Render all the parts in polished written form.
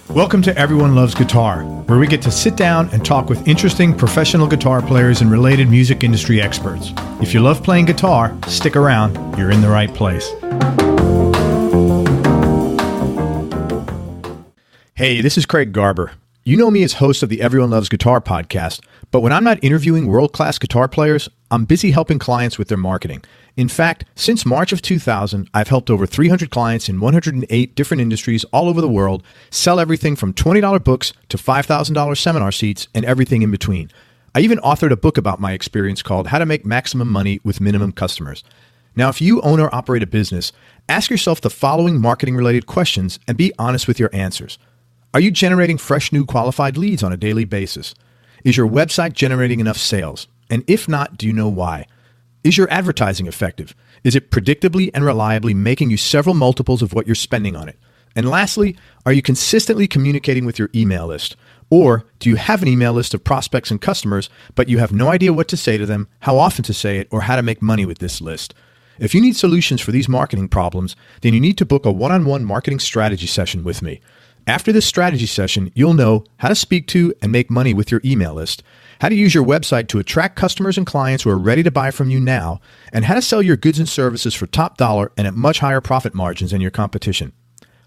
Welcome to Everyone Loves Guitar, where we get to sit down and talk with interesting professional guitar players and related music industry experts. If you love playing guitar, stick around. You're in the right place. Hey, this is Craig Garber. You know me as host of the Everyone Loves Guitar podcast, but when I'm not interviewing world-class guitar players, I'm busy helping clients with their marketing. In fact, since March of 2000, I've helped over 300 clients in 108 different industries all over the world sell everything from $20 books to $5,000 seminar seats and everything in between. I even authored a book about my experience called How to Make Maximum Money with Minimum Customers. Now, if you own or operate a business, ask yourself the following marketing-related questions and be honest with your answers. Are you generating fresh new qualified leads on a daily basis? Is your website generating enough sales? And if not, do you know why? Is your advertising effective? Is it predictably and reliably making you several multiples of what you're spending on it? And lastly, are you consistently communicating with your email list? Or do you have an email list of prospects and customers, but you have no idea what to say to them, how often to say it, or how to make money with this list? If you need solutions for these marketing problems, then you need to book a one-on-one marketing strategy session with me. After this strategy session, you'll know how to speak to and make money with your email list, how to use your website to attract customers and clients who are ready to buy from you now, and how to sell your goods and services for top dollar and at much higher profit margins than your competition.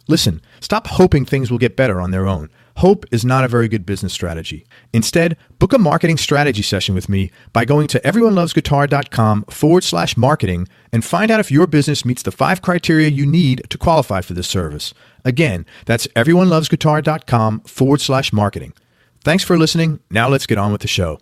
Listen, stop hoping things will get better on their own. Hope is not a very good business strategy. Instead, book a marketing strategy session with me by going to everyonelovesguitar.com/marketing and find out if your business meets the 5 criteria you need to qualify for this service. Again, that's everyonelovesguitar.com/marketing. Thanks for listening. Now let's get on with the show.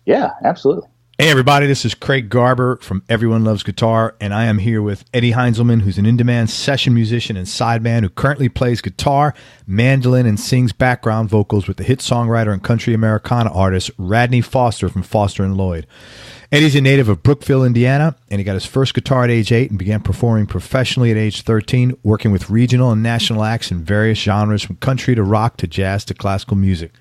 Yeah, absolutely. Hey, everybody. This is Craig Garber from Everyone Loves Guitar, and I am here with Eddie Heinzelman, who's an in-demand session musician and sideman who currently plays guitar, mandolin, and sings background vocals with the hit songwriter and country Americana artist Radney Foster from Foster & Lloyd. Eddie's a native of Brookville, Indiana, and he got his first guitar at age 8 and began performing professionally at age 13, working with regional and national acts in various genres from country to rock to jazz to classical music.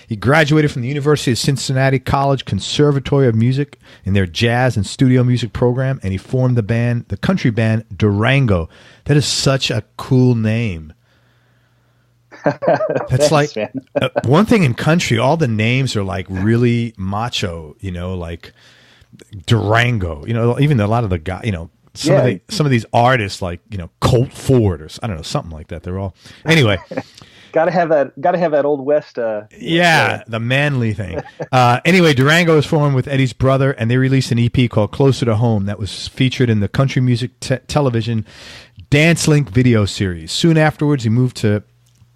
He graduated from the University of Cincinnati College Conservatory of Music in their jazz and studio music program, and he formed the country band Durango. That is such a cool name. That's like one thing in country, all the names are like really macho, like Durango, even a lot of the guys, some of these artists like, Colt Ford or I don't know, something like that. They're all anyway. Gotta have that old West. The manly thing. Anyway, Durango was formed with Eddie's brother, and they released an EP called Closer to Home that was featured in the country music television Dance Link video series. Soon afterwards, he moved to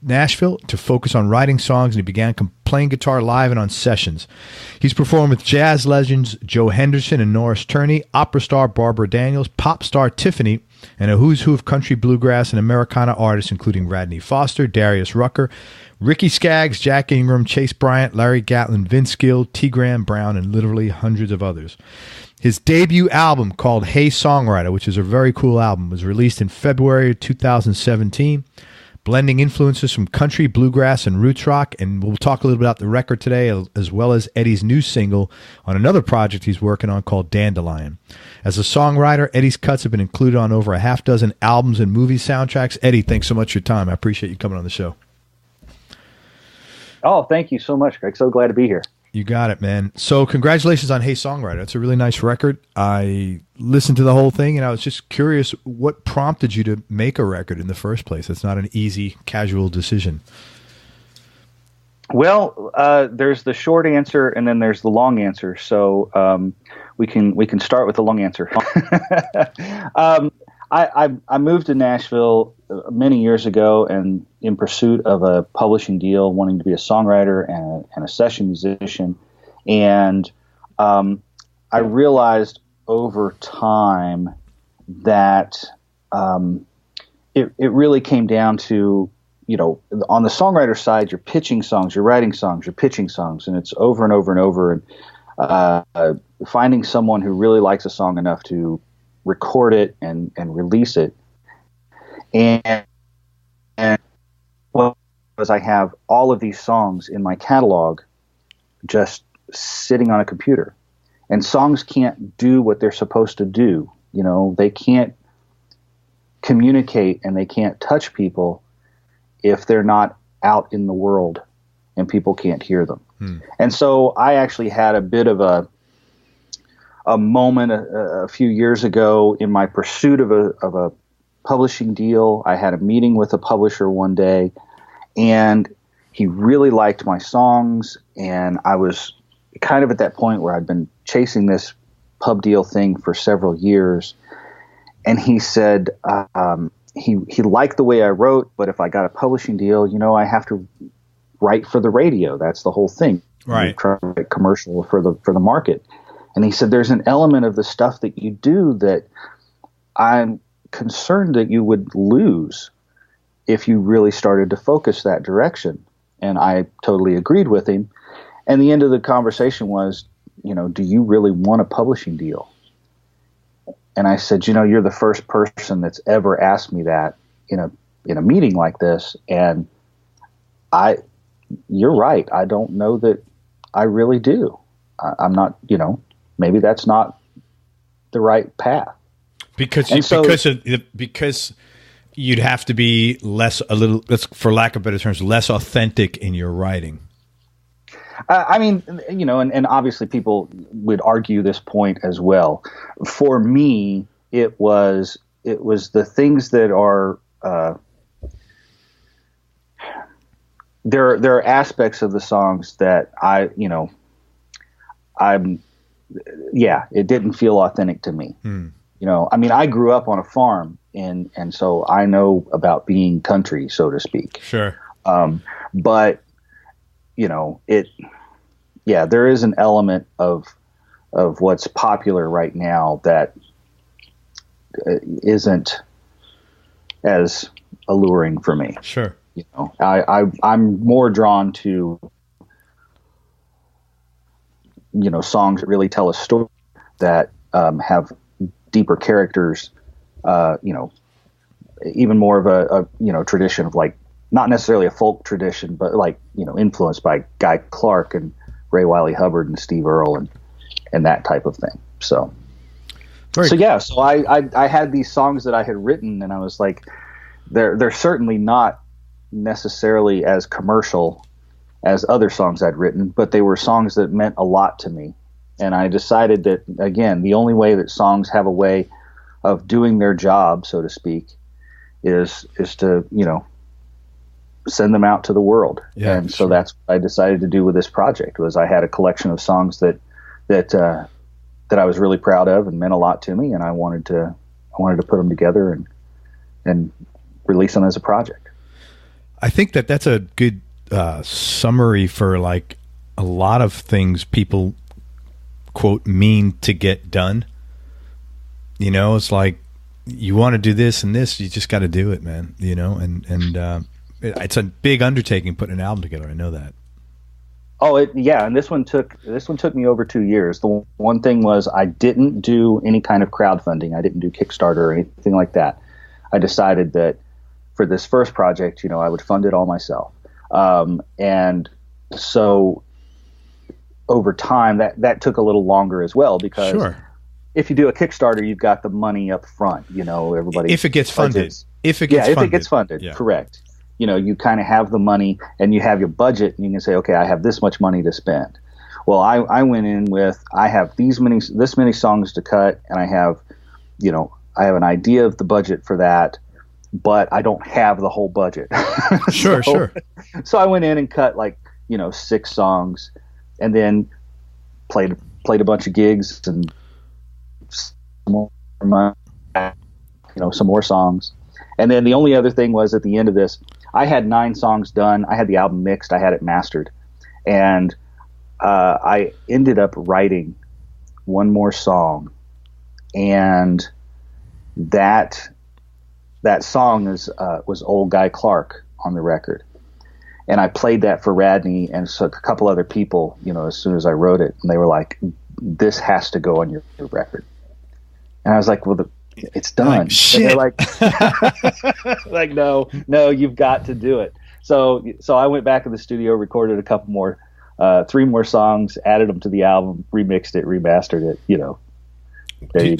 Nashville to focus on writing songs, and he began playing guitar live and on sessions. He's performed with jazz legends Joe Henderson and Norris Turney, opera star Barbara Daniels, pop star Tiffany, and a who's who of country, bluegrass, and Americana artists including Radney Foster, Darius Rucker, Ricky Skaggs, Jack Ingram, Chase Bryant, Larry Gatlin, Vince Gill, T. Graham Brown, and literally hundreds of others. His debut album called Hey Songwriter, which is a very cool album, was released in February 2017. Blending influences from country, bluegrass, and roots rock, and we'll talk a little bit about the record today, as well as Eddie's new single on another project he's working on called Dandelion. As a songwriter, Eddie's cuts have been included on over a half dozen albums and movie soundtracks. Eddie, thanks so much for your time. I appreciate you coming on the show. Oh, thank you so much, Greg. So glad to be here. You got it, man. So congratulations on Hey Songwriter. It's a really nice record. I listened to the whole thing, and I was just curious what prompted you to make a record in the first place. It's not an easy, casual decision. Well, there's the short answer, and then there's the long answer. So we can start with the long answer. I moved to Nashville many years ago, and in pursuit of a publishing deal, wanting to be a songwriter and a session musician. And I realized over time that it really came down to, on the songwriter side, you're pitching songs, you're writing songs, you're pitching songs, and it's over and over and over. And finding someone who really likes a song enough to record it and release it. And well, as I have all of these songs in my catalog just sitting on a computer, and songs can't do what they're supposed to do. They can't communicate and they can't touch people if they're not out in the world and people can't hear them. And so I actually had a bit of a moment a few years ago in my pursuit of a publishing deal. I had a meeting with a publisher one day, and he really liked my songs, and I was kind of at that point where I'd been chasing this pub deal thing for several years. And he said he liked the way I wrote, but if I got a publishing deal, I have to write for the radio. That's the whole thing. Right. You try to write commercial for the market. And he said, there's an element of the stuff that you do that I'm concerned that you would lose if you really started to focus that direction. And I totally agreed with him. And the end of the conversation was, do you really want a publishing deal? And I said, you're the first person that's ever asked me that in a meeting like this. And you're right. I don't know that I really do. I'm not, maybe that's not the right path. Because you'd have to be for lack of better terms, less authentic in your writing. And obviously people would argue this point as well. For me, it was the things that are, there are aspects of the songs that it didn't feel authentic to me. I grew up on a farm and so I know about being country, so to speak. Sure. But there is an element of what's popular right now that isn't as alluring for me. Sure. I'm more drawn to, songs that really tell a story, that have deeper characters, even more of a tradition of not necessarily a folk tradition, but influenced by Guy Clark and Ray Wiley Hubbard and Steve Earle and that type of thing. So I had these songs that I had written, and I was like, they're certainly not necessarily as commercial as other songs I'd written, but they were songs that meant a lot to me. And I decided that, again, the only way that songs have a way of doing their job, so to speak, is to, send them out to the world. Yeah, and so that's what I decided to do with this project. Was I had a collection of songs that I was really proud of and meant a lot to me, and I wanted to put them together and release them as a project. I think that's a good summary for a lot of things people quote mean to get done. It's like, you want to do this and this, you just got to do it, man. And it's a big undertaking putting an album together. I know that. Oh, and this one took me over 2 years. The one thing was I didn't do any kind of crowdfunding. I didn't do Kickstarter or anything like that. I decided that for this first project, I would fund it all myself. And so over time, that took a little longer as well, because if you do a Kickstarter, you've got the money up front. Everybody, if it gets funded, if it gets funded, yeah. Correct. You kind of have the money and you have your budget, and you can say, okay, I have this much money to spend. Well, I went in with, I have this many songs to cut, and I have an idea of the budget for that, but I don't have the whole budget. Sure. So I went in and cut 6 songs, and then played a bunch of gigs and some more songs. And then the only other thing was, at the end of this, I had 9 songs done. I had the album mixed. I had it mastered. And I ended up writing one more song. And that song was Old Guy Clark on the record. And I played that for Radney and so a couple other people, as soon as I wrote it. And they were like, this has to go on your record. And I was like, well, it's done. Shit. And they're like, no, you've got to do it. So I went back to the studio, recorded a couple more, 3 more songs, added them to the album, remixed it, remastered it.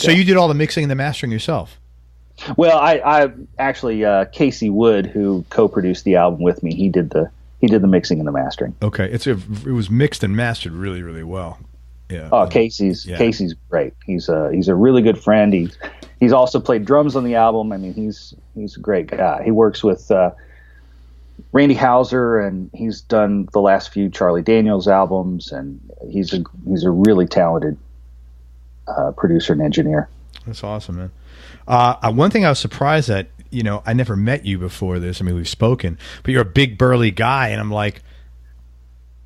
So you did all the mixing and the mastering yourself? Well, I actually Casey Wood, who co-produced the album with me, he did the he did the mixing and the mastering. Okay, it was mixed and mastered really, really well. Yeah. Oh, Casey's great. He's a really good friend. He's also played drums on the album. I mean, he's a great guy. He works with Randy Houser, and he's done the last few Charlie Daniels albums, and he's a really talented producer and engineer. That's awesome, man. One thing I was surprised at, I never met you before this. I mean, we've spoken, but you're a big burly guy, and I'm like,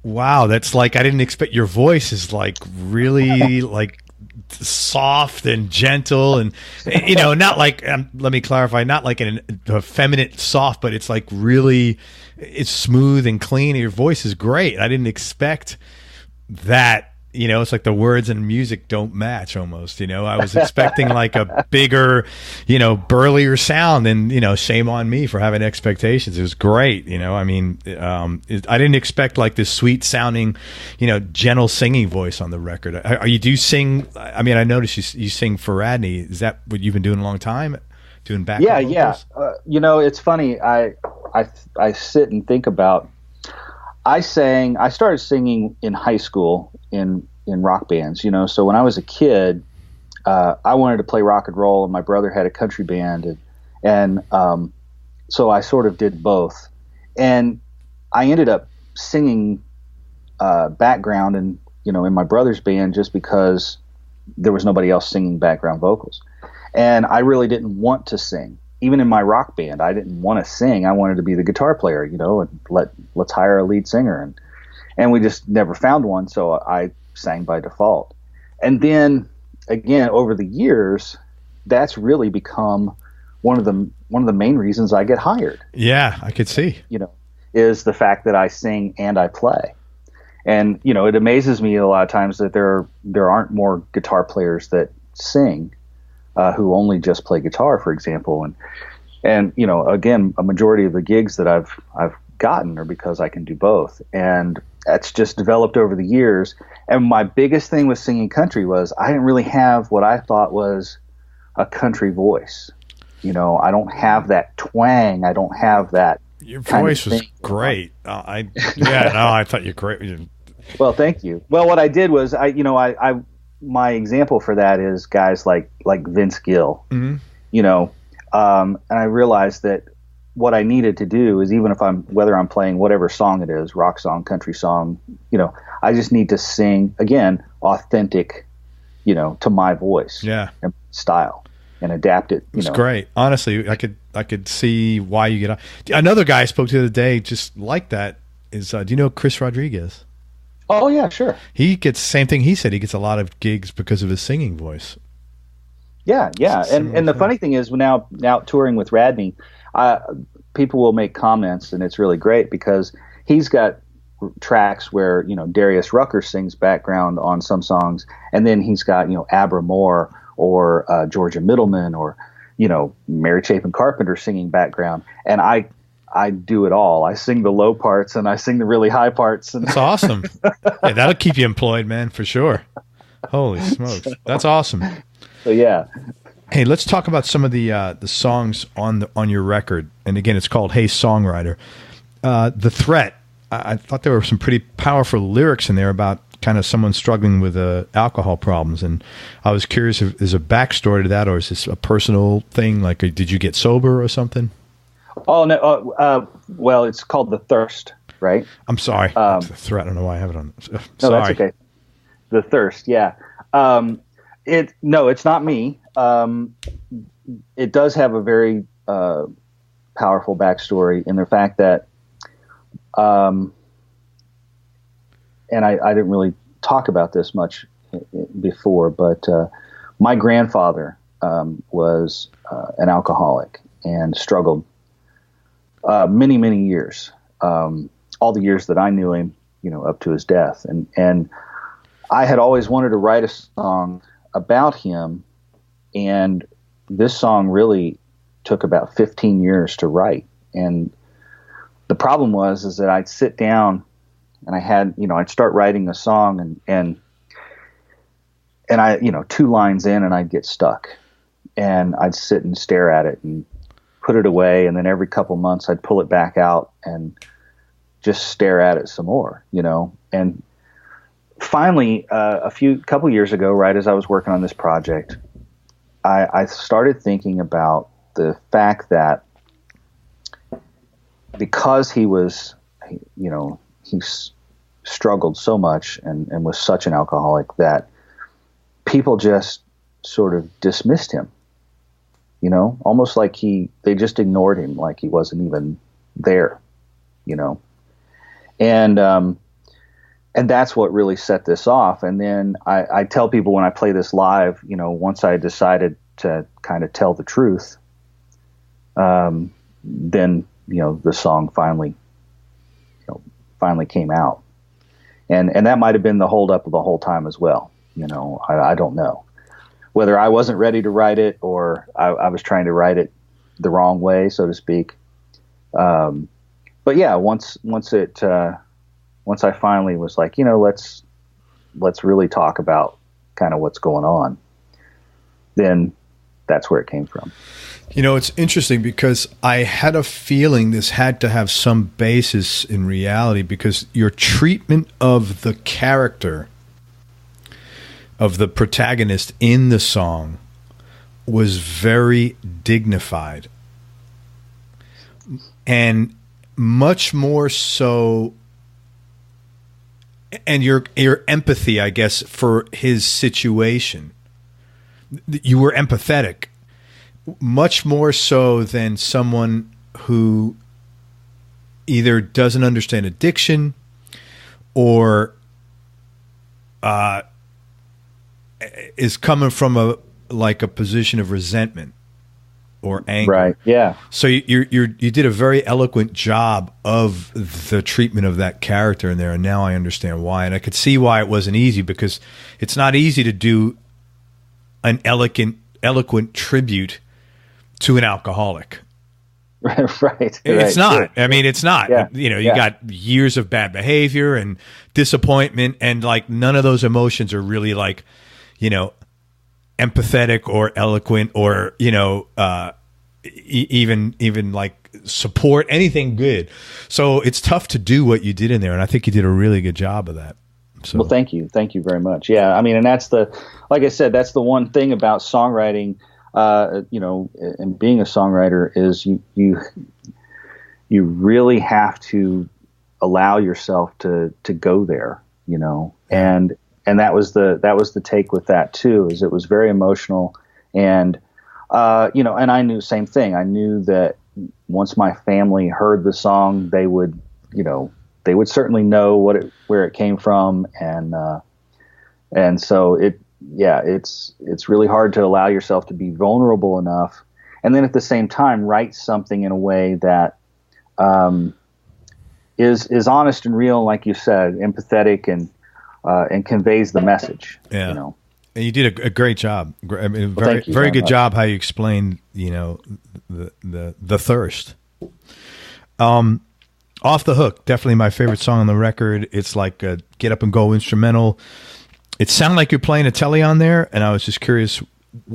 wow, that's like, I didn't expect. Your voice is like really like soft and gentle, and not like, let me clarify, not like an effeminate soft, but it's like really, it's smooth and clean. Your voice is great. I didn't expect that. It's like the words and music don't match almost. I was expecting like a bigger, burlier sound, and shame on me for having expectations. It was great. I mean, I didn't expect like this sweet sounding, gentle singing voice on the record. You do sing? I mean, I noticed you sing for Radney. Is that what you've been doing a long time? Doing background vocals? It's funny. I sit and think about. I started singing in high school in rock bands, so when I was a kid, I wanted to play rock and roll, and my brother had a country band, and so I sort of did both, and I ended up singing background in my brother's band just because there was nobody else singing background vocals, and I really didn't want to sing. Even in my rock band, I didn't want to sing. I wanted to be the guitar player, and let's hire a lead singer. And we just never found one, so I sang by default. And then, again, over the years, that's really become one of the main reasons I get hired. Yeah, I could see. Is the fact that I sing and I play. And, it amazes me a lot of times that there aren't more guitar players that sing. Who only just play guitar, for example, and again, a majority of the gigs that I've gotten are because I can do both, and that's just developed over the years. And my biggest thing with singing country was I didn't really have what I thought was a country voice. I don't have that twang. I don't have that. Your voice was great. I thought you're great. Well, thank you. Well, what I did was my example for that is guys like Vince Gill, mm-hmm. And I realized that what I needed to do is, even if whether I'm playing whatever song it is, rock song, country song, I just need to sing, again, authentic, to my voice, and style, and adapt it. It's great. Honestly, I could see why you get on. Another guy I spoke to the other day just like that is, do you know Chris Rodriguez? Oh yeah, sure. He gets the same thing. He said he gets a lot of gigs because of his singing voice. Yeah. And the funny thing is, now touring with Radney, people will make comments, and it's really great because he's got tracks where Darius Rucker sings background on some songs, and then he's got Abra Moore or Georgia Middleman or Mary Chapin Carpenter singing background, and I do it all. I sing the low parts and I sing the really high parts. And that's awesome. Yeah, that'll keep you employed, man, for sure. Holy smokes, that's awesome. So yeah. Hey, let's talk about some of the songs on your record. And again, it's called "Hey Songwriter." The Threat. I thought there were some pretty powerful lyrics in there about kind of someone struggling with alcohol problems, and I was curious if there's a backstory to that, or is this a personal thing? Like, did you get sober or something? Oh no! Well, it's called The Thirst, right? I'm sorry. The Threat. I don't know why I have it on. No, that's okay. The Thirst. Yeah. It's not me. It does have a very powerful backstory in the fact that, and I didn't really talk about this much before, but my grandfather was an alcoholic and struggled many years, all the years that I knew him, up to his death. And I had always wanted to write a song about him, and this song really took about 15 years to write. And the problem is that I'd sit down and I'd start writing a song and I, 2 lines in, and I'd get stuck, and I'd sit and stare at it and put it away. And then every couple months I'd pull it back out and just stare at it some more, And finally, couple years ago, right as I was working on this project, I started thinking about the fact that because he struggled so much and was such an alcoholic that people just sort of dismissed him, almost like they just ignored him, like he wasn't even there, and that's what really set this off. And then I tell people when I play this live, once I decided to kind of tell the truth, then the song finally came out, and that might have been the holdup of the whole time as well. I don't know whether I wasn't ready to write it or I was trying to write it the wrong way, so to speak. But yeah, once I finally was like, let's really talk about kind of what's going on, then that's where it came from. It's interesting because I had a feeling this had to have some basis in reality, because your treatment of the character of the protagonist in the song was very dignified, and much more so, and your empathy, I guess, for his situation. You were empathetic, much more so than someone who either doesn't understand addiction or is coming from a position of resentment or anger. Right. Yeah. So you did a very eloquent job of the treatment of that character in there, and now I understand why. And I could see why it wasn't easy, because it's not easy to do an eloquent tribute to an alcoholic. Right. It's not. Sure. I mean, it's not. Yeah. You got years of bad behavior and disappointment, and none of those emotions are really empathetic or eloquent or even like support anything good. So it's tough to do what you did in there, and I think you did a really good job of that. So. Well, thank you very much. Yeah, I mean, and that's like I said, that's the one thing about songwriting, and being a songwriter is you really have to allow yourself to go there, and that was the take with that too, is it was very emotional, and and I knew the same thing. I knew that once my family heard the song, they would certainly know where it came from, and so it's really hard to allow yourself to be vulnerable enough, and then at the same time write something in a way that is honest and real, like you said, empathetic and conveys the message. Yeah. And you did a great job. I mean, very good job how you explained, the thirst. Off the Hook, definitely my favorite song on the record. It's like a get up and go instrumental. It sounded like you're playing a telly on there, and I was just curious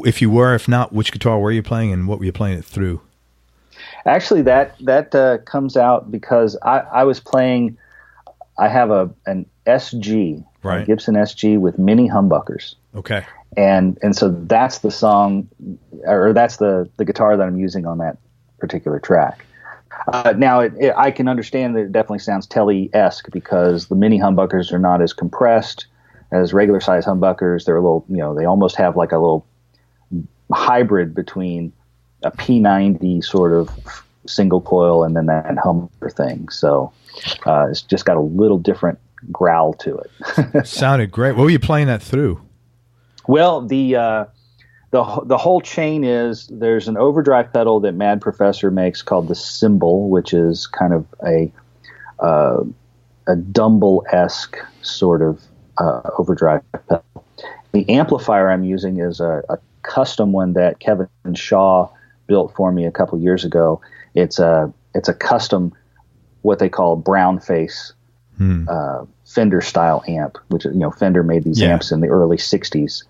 if you were. If not, which guitar were you playing, and what were you playing it through? Actually, that comes out because I was playing. I have an SG, right. A Gibson SG with mini humbuckers. Okay. And so that's the song, or that's the guitar that I'm using on that particular track. Now, I can understand that it definitely sounds telly-esque because the mini humbuckers are not as compressed as regular size humbuckers. They're a little, they almost have like a little hybrid between a P90 sort of single coil and then that humbucker thing. So it's just got a little different growl to it. Sounded great. What were you playing that through? Well, the whole chain is, there's an overdrive pedal that Mad Professor makes called the Cymbal, which is kind of a Dumble-esque sort of overdrive pedal. The amplifier I'm using is a custom one that Kevin Shaw built for me a couple years ago. It's a custom, what they call brown face Fender style amp, which Fender made these amps in the early 60s.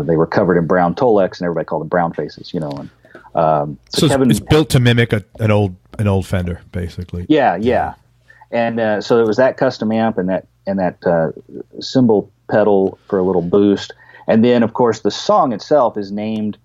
They were covered in brown Tolex, and everybody called them brown faces, And so Kevin, it's built to mimic an old Fender, basically. Yeah. And so it was that custom amp and that cymbal pedal for a little boost. And then, of course, the song itself is named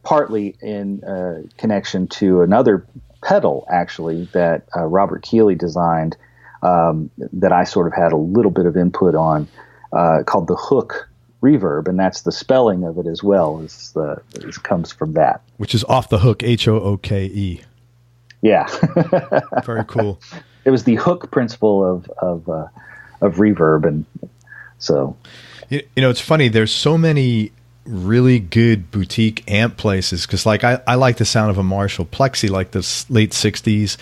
partly in connection to another pedal, actually, that Robert Keeley designed that I sort of had a little bit of input on, called the Hook reverb, and that's the spelling of it as well. It comes from that. Which is off the hook, Hooke. Yeah. Very cool. It was the Hook principle of reverb, and so. You know, it's funny. There's so many really good boutique amp places because, like, I like the sound of a Marshall Plexi, like the late '60s.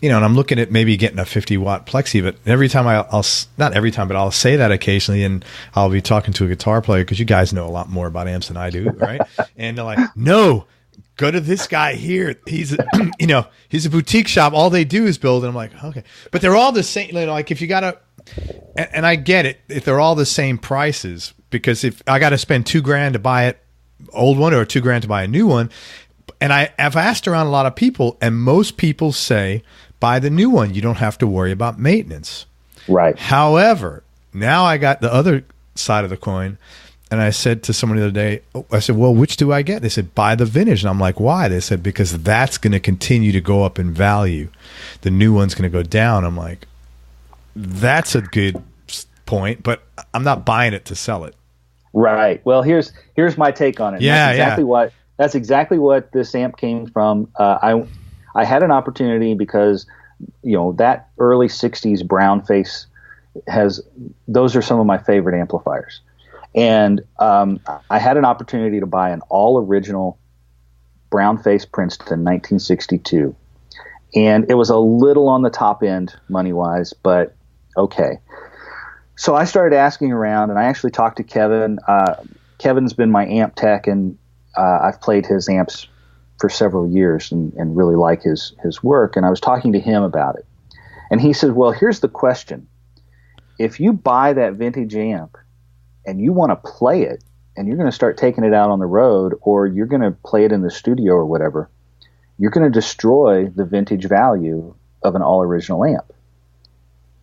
You know, and I'm looking at maybe getting a 50-watt Plexi, but every time I'll not every time, but I'll say that occasionally, and I'll be talking to a guitar player because you guys know a lot more about amps than I do, right? And they're like, "No, go to this guy here. He's you know, he's a boutique shop. All they do is build." And I'm like, okay, but they're all the same. You know, like if you gotta, and I get it if they're all the same prices, because if I got to spend $2,000 to buy it old one or $2,000 to buy a new one, and I've asked around a lot of people, and most people say, buy the new one. You don't have to worry about maintenance. Right. However, now I got the other side of the coin, and I said to someone the other day, I said, well, which do I get? They said, buy the vintage. And I'm like, why? They said, because that's going to continue to go up in value. The new one's going to go down. I'm like, that's a good point, but I'm not buying it to sell it. Right. Well, here's my take on it. Yeah, That's exactly what this amp came from. I had an opportunity because, you know, that early '60s brown face those are some of my favorite amplifiers, and I had an opportunity to buy an all original brown face Princeton 1962, and it was a little on the top end money wise, but okay. So I started asking around, and I actually talked to Kevin. Kevin's been my amp tech, and I've played his amps for several years and really like his work. And I was talking to him about it. And he said, well, here's the question. If you buy that vintage amp and you want to play it and you're going to start taking it out on the road, or you're going to play it in the studio or whatever, you're going to destroy the vintage value of an all original amp.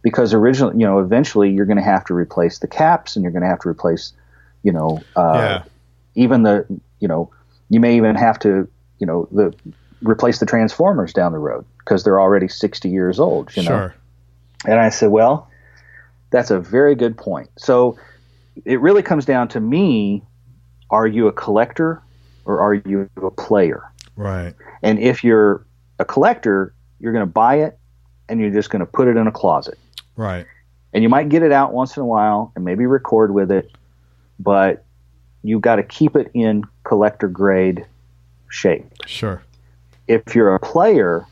Because eventually you're going to have to replace the caps, and you're going to have to replace, even you may even have to, replace the transformers down the road because they're already 60 years old, you know? Sure. And I said, well, that's a very good point. So it really comes down to me, are you a collector or are you a player? Right. And if you're a collector, you're going to buy it and you're just going to put it in a closet. Right. And you might get it out once in a while and maybe record with it, but you've got to keep it in collector grade shape. Sure. If you're a player,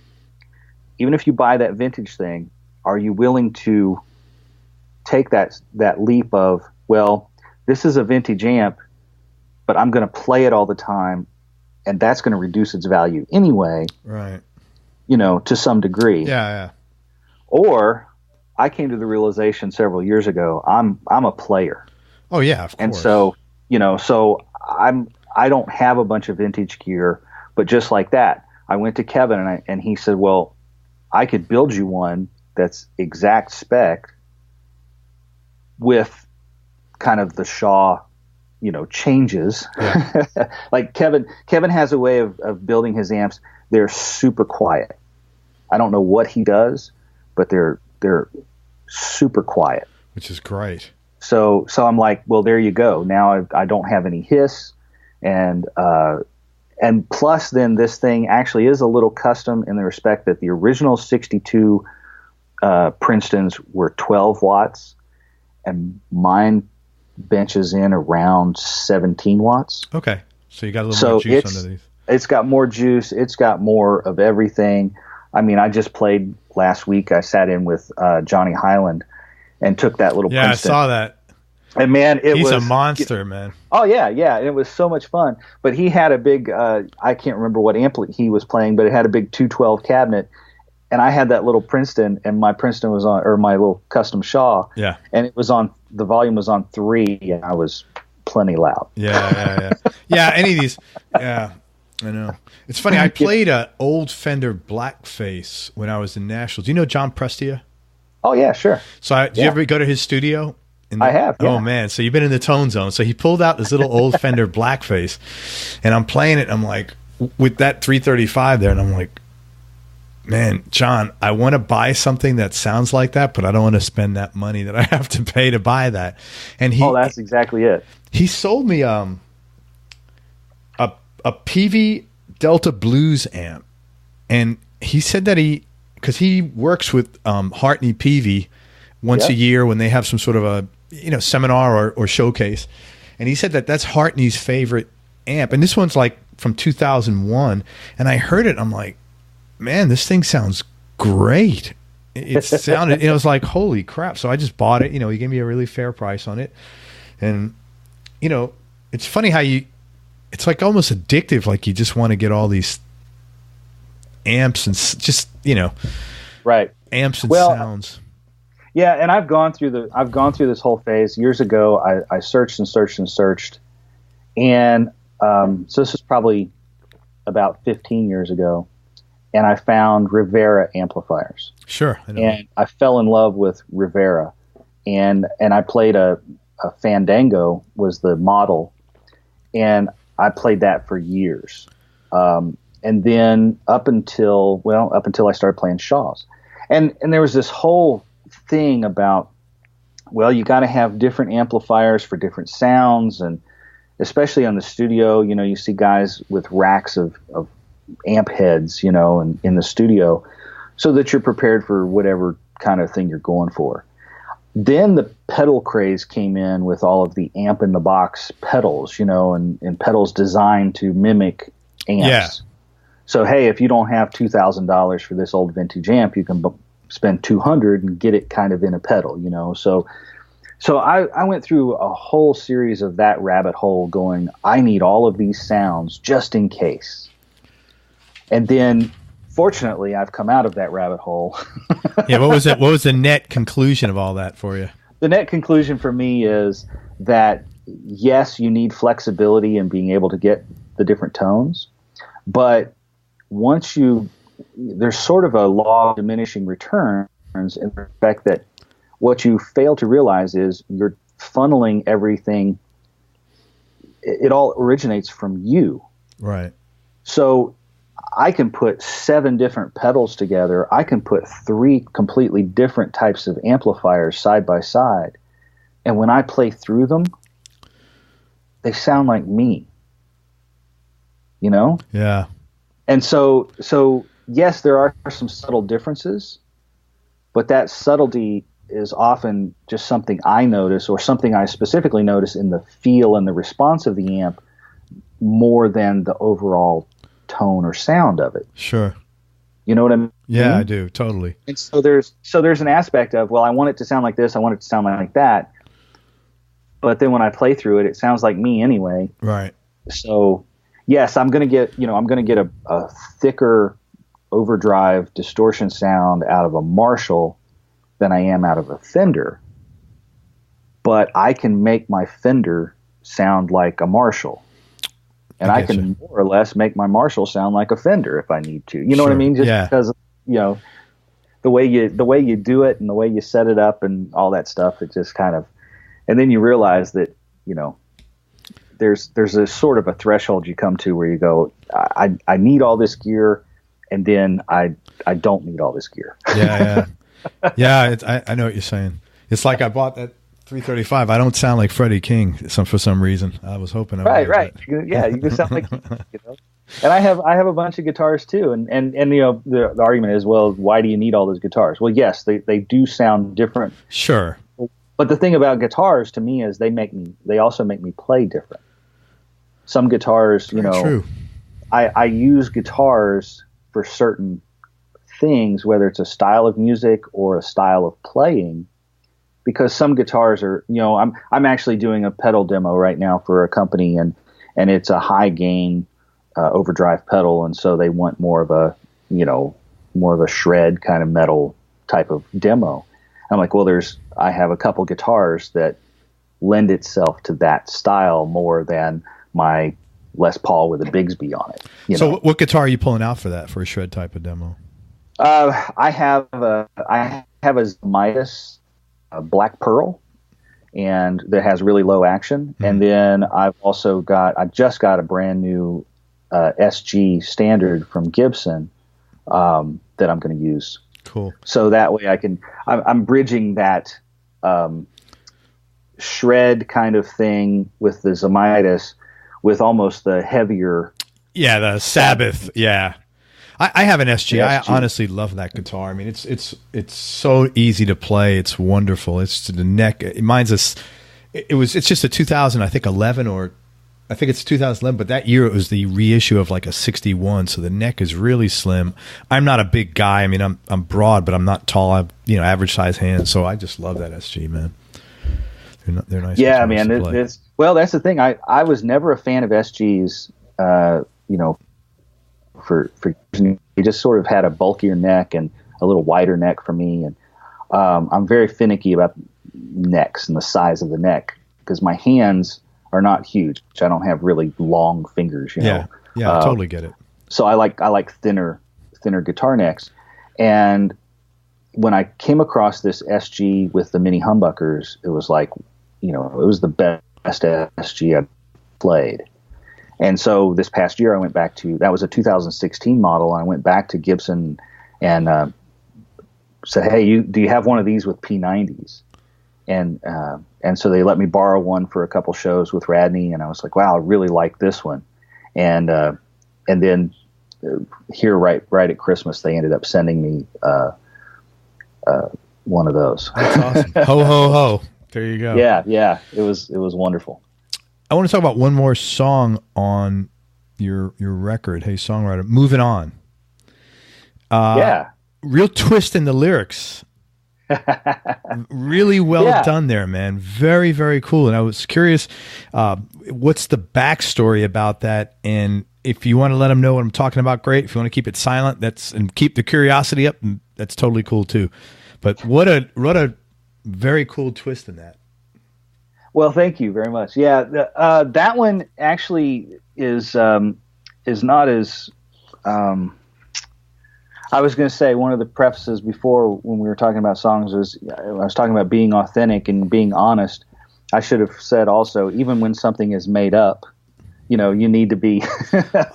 even if you buy that vintage thing, are you willing to take that leap of, well, this is a vintage amp, but I'm going to play it all the time, and that's going to reduce its value anyway. Right. To some degree. Yeah. Or I came to the realization several years ago, I'm a player. Oh yeah, of course. And so, I don't have a bunch of vintage gear, but just like that, I went to Kevin and he said, well, I could build you one that's exact spec with kind of the Shaw, changes. Yeah. Like Kevin has a way of building his amps. They're super quiet. I don't know what he does, but they're super quiet, which is great. So I'm like, well, there you go. Now I don't have any hiss, and plus then this thing actually is a little custom in the respect that the original 62 Princetons were 12 watts, and mine benches in around 17 watts. Okay, so you got a little more juice underneath. It's got more juice. It's got more of everything. I mean, I just played last week. I sat in with Johnny Highland and took that little Princeton. I saw that. And man, he's a monster, man. Oh yeah. And it was so much fun. But he had a big, I can't remember what amp he was playing, but it had a big 212 cabinet. And I had that little Princeton, and my Princeton was on, or my little custom Shaw. Yeah. And it was on, the volume was on 3, and I was plenty loud. Yeah. Yeah, any of these. Yeah. I know. It's funny. I played a old Fender Blackface when I was in Nashville. Do you know John Prestia? Oh yeah, sure. So did you ever go to his studio? I have. Yeah. Oh man. So you've been in the tone zone. So he pulled out this little old Fender Blackface, and I'm playing it. And I'm like, with that 335 there, and I'm like, man, John, I want to buy something that sounds like that, but I don't want to spend that money that I have to pay to buy that. And that's exactly it. He sold me a PV Delta Blues amp, and he said that because he works with Hartney PV once a year when they have some sort of a seminar or showcase, and he said that that's Hartney's favorite amp, and this one's like from 2001, and I heard it, I'm like, man, this thing sounds great. It sounded, it was like, holy crap. So I just bought it. He gave me a really fair price on it, and it's funny how it's like almost addictive. Like you just want to get all these amps and just, right. Amps and sounds. Yeah. And I've gone through this whole phase years ago. I searched and searched and searched. And, so this is probably about 15 years ago. And I found Rivera amplifiers. Sure. And I fell in love with Rivera. And I played a Fandango was the model. And I played that for years. And then up until I started playing Shaws. And there was this whole thing about, you got to have different amplifiers for different sounds. And especially on the studio, you see guys with racks of amp heads, and in the studio, so that you're prepared for whatever kind of thing you're going for. Then the pedal craze came in with all of the amp in the box pedals, and pedals designed to mimic amps. Yeah. So, hey, if you don't have $2,000 for this old vintage amp, you can spend $200 and get it kind of in a pedal, So I went through a whole series of that rabbit hole going, I need all of these sounds just in case. And then, fortunately, I've come out of that rabbit hole. Yeah, what was it? What was the net conclusion of all that for you? The net conclusion for me is that, yes, you need flexibility in being able to get the different tones. But there's sort of a law of diminishing returns in the fact that what you fail to realize is you're funneling everything. It all originates from you. Right. So I can put 7 different pedals together. I can put 3 completely different types of amplifiers side by side. And when I play through them, they sound like me. Yeah. And so yes, there are some subtle differences, but that subtlety is often just something I notice or something I specifically notice in the feel and the response of the amp more than the overall tone or sound of it. Sure. You know what I mean? Yeah, I do. Totally. And so there's an aspect of, I want it to sound like this, I want it to sound like that. But then when I play through it, it sounds like me anyway. Right. So yes, I'm going to get a thicker overdrive distortion sound out of a Marshall than I am out of a Fender. But I can make my Fender sound like a Marshall. And I can more or less make my Marshall sound like a Fender if I need to. You know what I mean? Just because, the way you do it and the way you set it up and all that stuff, it just kind of, and then you realize that, there's a sort of a threshold you come to where you go, I need all this gear, and then I don't need all this gear. Yeah. I know what you're saying. It's like I bought that 335. I don't sound like Freddie King for some reason. I was hoping I would. Right. Yeah, you can sound like And I have a bunch of guitars too, and the argument is, well, why do you need all those guitars? Well, yes, they do sound different. Sure. But the thing about guitars to me is they also make me play different. Some guitars, True. I use guitars for certain things, whether it's a style of music or a style of playing, because some guitars are, I'm actually doing a pedal demo right now for a company, and it's a high gain overdrive pedal, and so they want more of a shred kind of metal type of demo. I'm like, well, I have a couple guitars that lend itself to that style more than my Les Paul with a Bigsby on it. So what guitar are you pulling out for that, for a shred type of demo? I have a Midas Black Pearl, and that has really low action. And then I just got a brand new SG Standard from Gibson that I'm going to use. Cool. So that way I'm bridging that shred kind of thing with the Midas with almost the heavier. Yeah, the Sabbath. Yeah. I have an SG. I honestly love that guitar. I mean, it's so easy to play. It's wonderful. It's the neck. It's just a 2000, I think 11, or I think it's 2011. But that year it was the reissue of like a 61. So the neck is really slim. I'm not a big guy. I mean, I'm broad, but I'm not tall. I have average size hands. So I just love that SG, man. They're nice. Yeah, man. Well, that's the thing. I was never a fan of SGs. For he just sort of had a bulkier neck and a little wider neck for me, and I'm very finicky about necks and the size of the neck because my hands are not huge. I don't have really long fingers. Yeah, I totally get it. So I like thinner guitar necks, and when I came across this SG with the mini humbuckers, it was like, it was the best SG I've played. And so this past year I went back to, that was a 2016 model. And I went back to Gibson and said, hey, do you have one of these with P90s? And so they let me borrow one for a couple shows with Radney. And I was like, wow, I really like this one. And then here right at Christmas, they ended up sending me one of those. That's awesome. Ho, ho, ho. There you go. Yeah. It was wonderful. I want to talk about one more song on your record, Hey Songwriter, Moving On. Real twist in the lyrics. Really well done there, man. Very, very cool. And I was curious, what's the backstory about that? And if you want to let them know what I'm talking about, great. If you want to keep it silent, and keep the curiosity up, that's totally cool too. But what a very cool twist in that. Well, thank you very much. Yeah, that one actually is not as. I was going to say one of the prefaces before when we were talking about songs was I was talking about being authentic and being honest. I should have said also, even when something is made up, you need to be.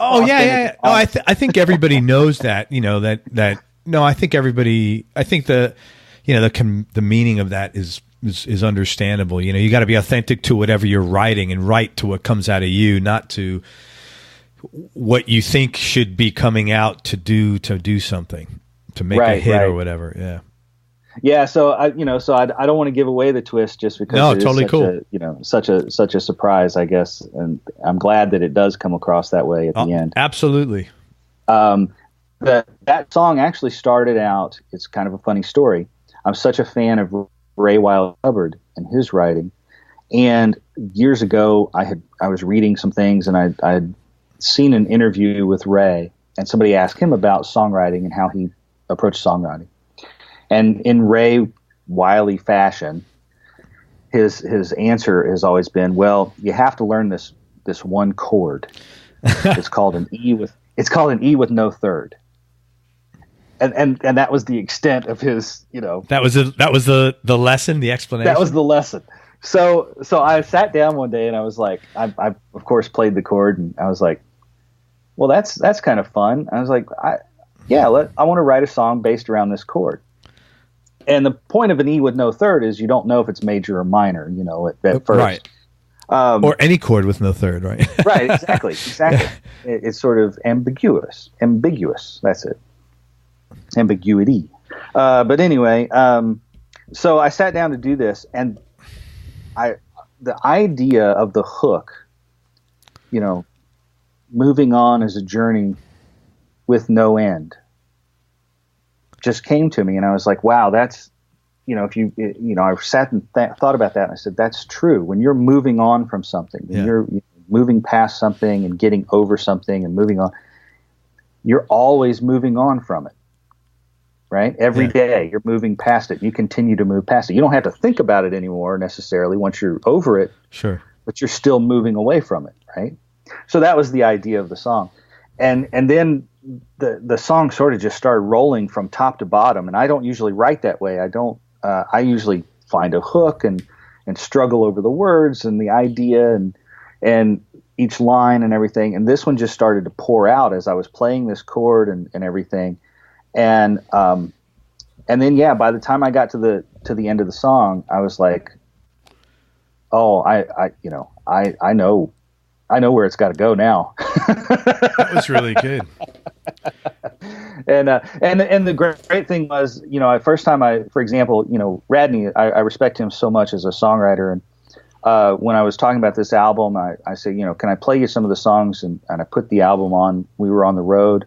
Oh yeah. No, I think everybody knows that. No, I think everybody. I think the meaning of that is understandable. You got to be authentic to whatever you're writing and write to what comes out of you, not to what you think should be coming out to do something, to make a hit or whatever. Yeah. Yeah. So I don't want to give away the twist just because it's totally cool. Such a surprise, I guess. And I'm glad that it does come across that way at the end. Absolutely. That song actually started out, it's kind of a funny story. I'm such a fan of Ray Wiley Hubbard and his writing. And years ago, I was reading some things, and I had seen an interview with Ray, and somebody asked him about songwriting and how he approached songwriting. And in Ray Wiley fashion, his answer has always been, well, you have to learn this one chord. It's called an E with no third. And that was the extent of his, That was the lesson, the explanation. That was the lesson. So I sat down one day and I was like, I of course played the chord, and I was like, well, that's kind of fun. I was like, I want to write a song based around this chord. And the point of an E with no third is you don't know if it's major or minor, at first. Right. Or any chord with no third, right? Right, exactly. Yeah. It's sort of ambiguous. That's it. Ambiguity. But anyway, so I sat down to do this, and the idea of the hook, moving on as a journey with no end, just came to me, and I was like, wow, that's, if you, I sat and thought about that, and I said, that's true. When you're moving on from something, when you're moving past something and getting over something and moving on, you're always moving on from it. Right? Every day you're moving past it. You continue to move past it. You don't have to think about it anymore necessarily once you're over it. Sure. But you're still moving away from it, right? So that was the idea of the song. And then the song sort of just started rolling from top to bottom. And I don't usually write that way. I usually find a hook and struggle over the words and the idea and each line and everything. And this one just started to pour out as I was playing this chord and everything. And then, yeah, by the time I got to the end of the song, I was like, oh, I know where it's got to go now. That was really good. And the great thing was, first time for example, Radney, I respect him so much as a songwriter. And when I was talking about this album, I said, can I play you some of the songs? And I put the album on. We were on the road,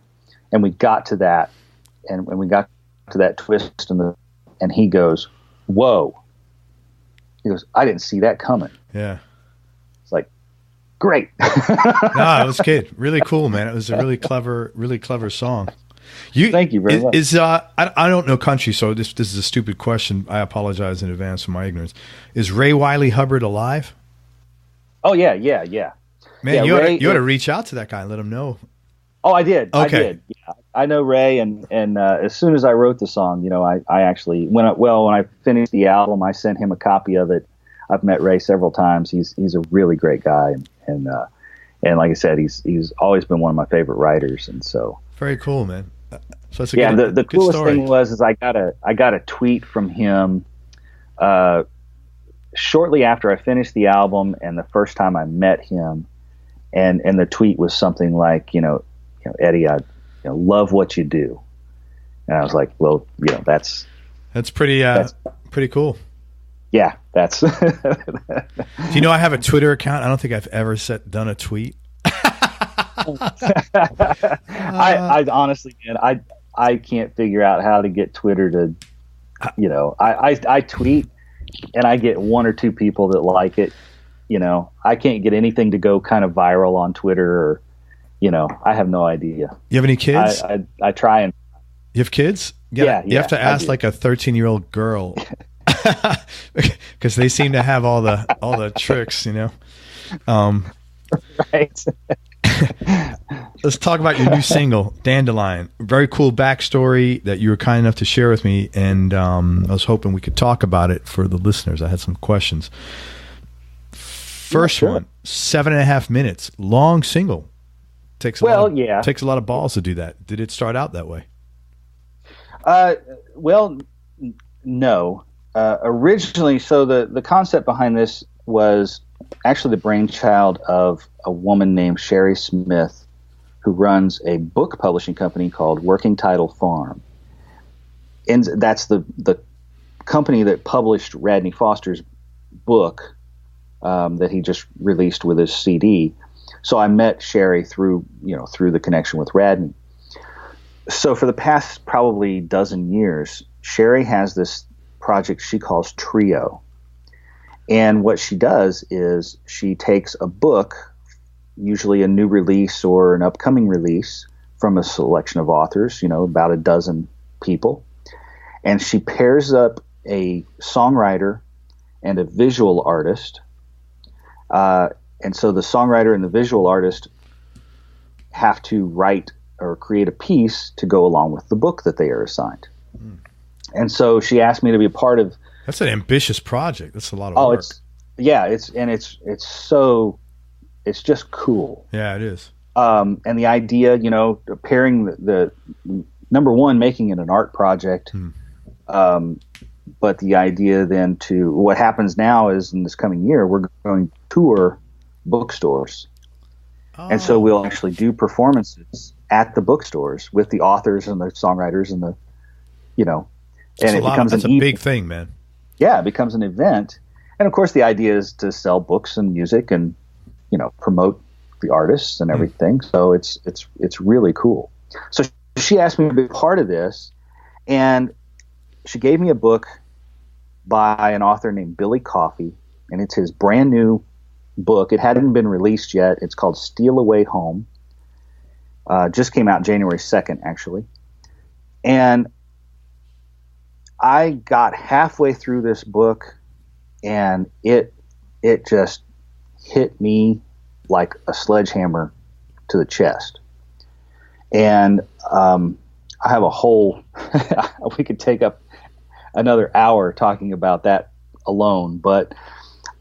and we got to that, and when we got to that twist, and he goes, "Whoa!" He goes, "I didn't see that coming." Yeah. It's like, great. No, it was good. Really cool, man. It was a really clever song. Thank you very much. I don't know country, so this is a stupid question. I apologize in advance for my ignorance. Is Ray Wiley Hubbard alive? Oh yeah. Man, yeah, you ought to reach out to that guy and let him know. Oh, I did. Okay. I did. Yeah, I know Ray, and as soon as I wrote the song, I actually when I finished the album, I sent him a copy of it. I've met Ray several times. He's a really great guy, and like I said, he's always been one of my favorite writers, and so very cool, man. So that's the coolest story. thing was I got a tweet from him shortly after I finished the album, and the first time I met him, and the tweet was something like, Eddie, I love what you do, and I was like, well, that's pretty cool. Yeah, that's. Do you know I have a Twitter account? I don't think I've ever done a tweet. I honestly, man, I can't figure out how to get Twitter to, I tweet and I get one or two people that like it. I can't get anything to go kind of viral on Twitter, or, I have no idea. You have any kids? I try and. You have kids? Yeah. You have to ask like a 13-year-old girl. Because they seem to have all the tricks, Right. Let's talk about your new single, Dandelion. Very cool backstory that you were kind enough to share with me, and I was hoping we could talk about it for the listeners. I had some questions. First one, 7.5 minutes, long single. Takes a lot of balls to do that. Did it start out that way? Well, no. Originally, so the concept behind this was actually the brainchild of a woman named Sherry Smith, who runs a book publishing company called Working Title Farm. And that's the company that published Radney Foster's book that he just released with his CD. So I met Sherry through the connection with Radney. So for the past probably dozen years, Sherry has this project she calls Trio. And what she does is she takes a book, usually a new release or an upcoming release from a selection of authors, about a dozen people, and she pairs up a songwriter and a visual artist. And so the songwriter and the visual artist have to write or create a piece to go along with the book that they are assigned. Mm. And so she asked me to be a part of. That's an ambitious project. That's a lot of work. It's just cool. Yeah, it is. And the idea, pairing the number one, making it an art project. But the idea then what happens now is in this coming year, we're going to tour bookstores. Oh. And so we'll actually do performances at the bookstores with the authors and the songwriters and that's a big thing, man. Yeah, it becomes an event. And of course the idea is to sell books and music and, promote the artists and everything. So it's really cool. So she asked me to be part of this, and she gave me a book by an author named Billy Coffey, and it's his brand new book. It hadn't been released yet. It's called Steal Away Home. Just came out January 2nd, actually. And I got halfway through this book, and it just hit me like a sledgehammer to the chest. And I have a whole, we could take up another hour talking about that alone, but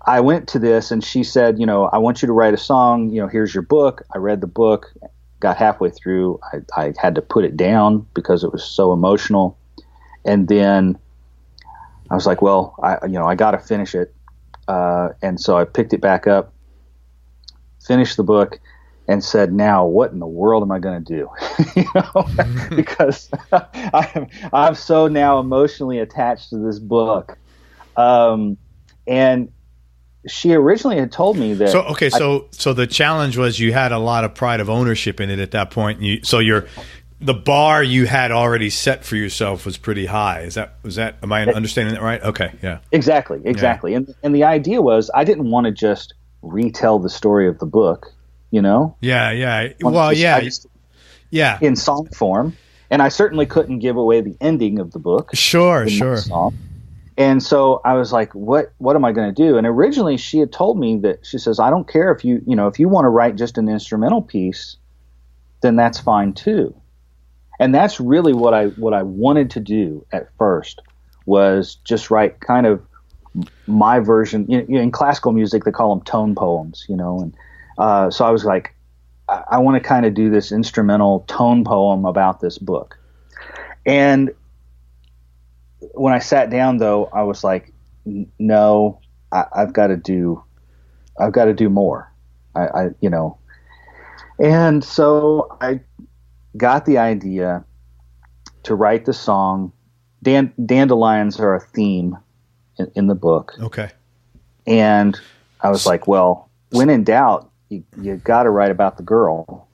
I went to this and she said, I want you to write a song, here's your book. I read the book, got halfway through. I had to put it down because it was so emotional. And then I was like, well, I got to finish it. And so I picked it back up, finished the book, and said, now what in the world am I going to do? Because I'm so now emotionally attached to this book. And she originally had told me that. So the challenge was you had a lot of pride of ownership in it at that point. The bar you had already set for yourself was pretty high. Am I understanding that right? Okay. Yeah. Exactly. Yeah. And the idea was I didn't want to just retell the story of the book, Yeah. Well, yeah. Yeah. In song form. And I certainly couldn't give away the ending of the book. Sure. And so I was like, what am I going to do? And originally she had told me that she says, I don't care if you want to write just an instrumental piece, then that's fine too. And that's really what I wanted to do at first, was just write kind of my version. In classical music, they call them tone poems, and so I was like, I want to kind of do this instrumental tone poem about this book. And when I sat down, though, I was like, no, I've got to do more. And so I got the idea to write the song. Dandelions are a theme in the book. Okay. And I was like, well, when in doubt, you got to write about the girl.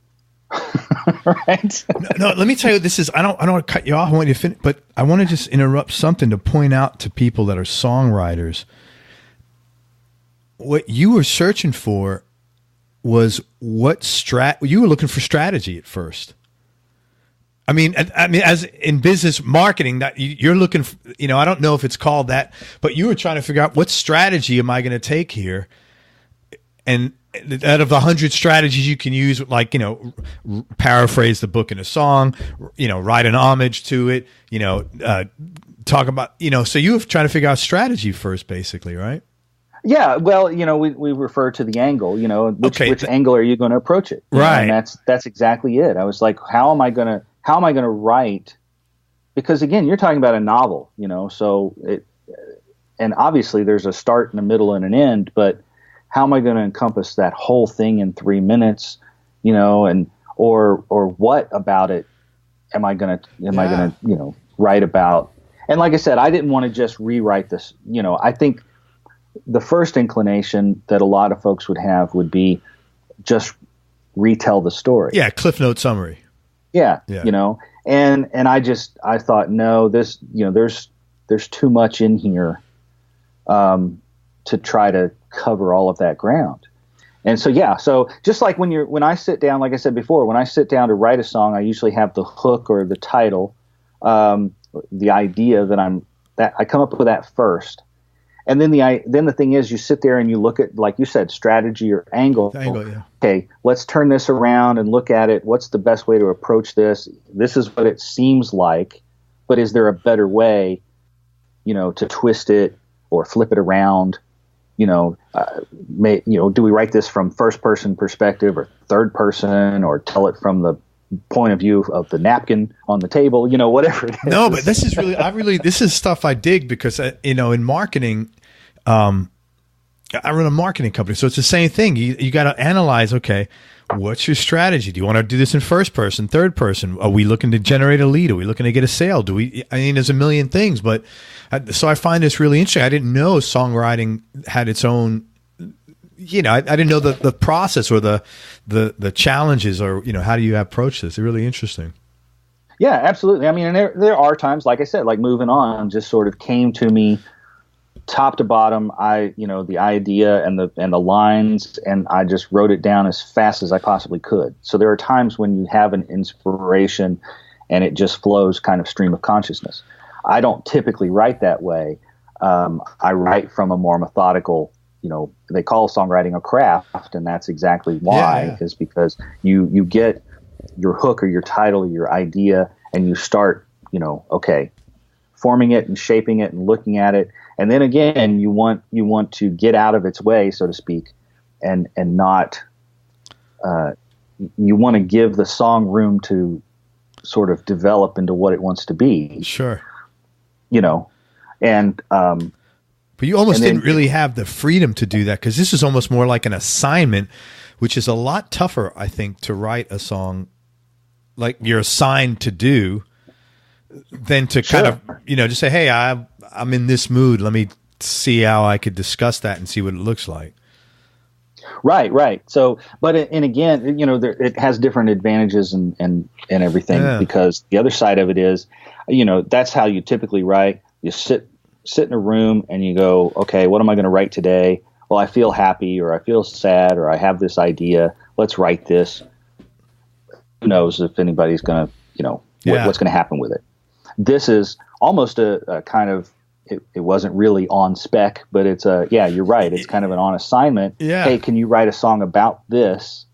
Right? No, let me tell you, this is, I don't want to cut you off. I want you to finish, but I want to just interrupt something to point out to people that are songwriters. What you were searching for was you were looking for strategy at first. I mean, as in business marketing, that you're looking for, I don't know if it's called that, but you were trying to figure out what strategy am I going to take here? And out of the 100 strategies you can use, like, paraphrase the book in a song, write an homage to it, talk about, so you were trying to figure out strategy first, basically, right? Yeah. Well, we refer to the angle, which angle are you going to approach it? Right. And that's exactly it. I was like, how am I going to write? Because again, you're talking about a novel, so and obviously there's a start and a middle and an end, but how am I going to encompass that whole thing in 3 minutes, or what about it am I going to write about? And like I said, I didn't want to just rewrite this. I think the first inclination that a lot of folks would have would be just retell the story. Yeah, Cliff Note summary. Yeah. And I thought, no, this, there's too much in here to try to cover all of that ground. And so, so just like when I sit down, like I said before, when I sit down to write a song, I usually have the hook or the title, the idea that I come up with that first. And then the thing is, you sit there and you look at, like you said, strategy or angle. Yeah. Okay, let's turn this around and look at it. What's the best way to approach this? This is what it seems like, but is there a better way, to twist it or flip it around? Do we write this from first person perspective or third person, or tell it from the point of view of the napkin on the table, whatever it is. No, but this is really, this is stuff I dig because, in marketing, I run a marketing company. So it's the same thing. You got to analyze, okay, what's your strategy? Do you want to do this in first person, third person? Are we looking to generate a lead? Are we looking to get a sale? There's a million things, but so I find this really interesting. I didn't know songwriting had its own, I didn't know the process or the challenges, or, how do you approach this? It's really interesting. Yeah, absolutely. I mean, and there are times, like I said, like Moving On just sort of came to me top to bottom. The idea and the lines, and I just wrote it down as fast as I possibly could. So there are times when you have an inspiration and it just flows kind of stream of consciousness. I don't typically write that way. I write from a more methodical, they call songwriting a craft, and that's exactly why, is because you get your hook or your title, or your idea, and you start, forming it and shaping it and looking at it. And then again, you want to get out of its way, so to speak, and not, you want to give the song room to sort of develop into what it wants to be. Sure. And, but you almost didn't really have the freedom to do that, because this is almost more like an assignment, which is a lot tougher, I think, to write a song like you're assigned to do than to kind of, just say, hey, I'm in this mood. Let me see how I could discuss that and see what it looks like. Right. So, and again, it has different advantages and everything, because the other side of it is, that's how you typically write. You sit in a room and you go, okay, what am I going to write today? Well, I feel happy, or I feel sad, or I have this idea. Let's write this. Who knows if anybody's going to, what's going to happen with it. This is almost a kind of, it wasn't really on spec, but it's you're right. It's kind of an on assignment. Yeah. Hey, can you write a song about this,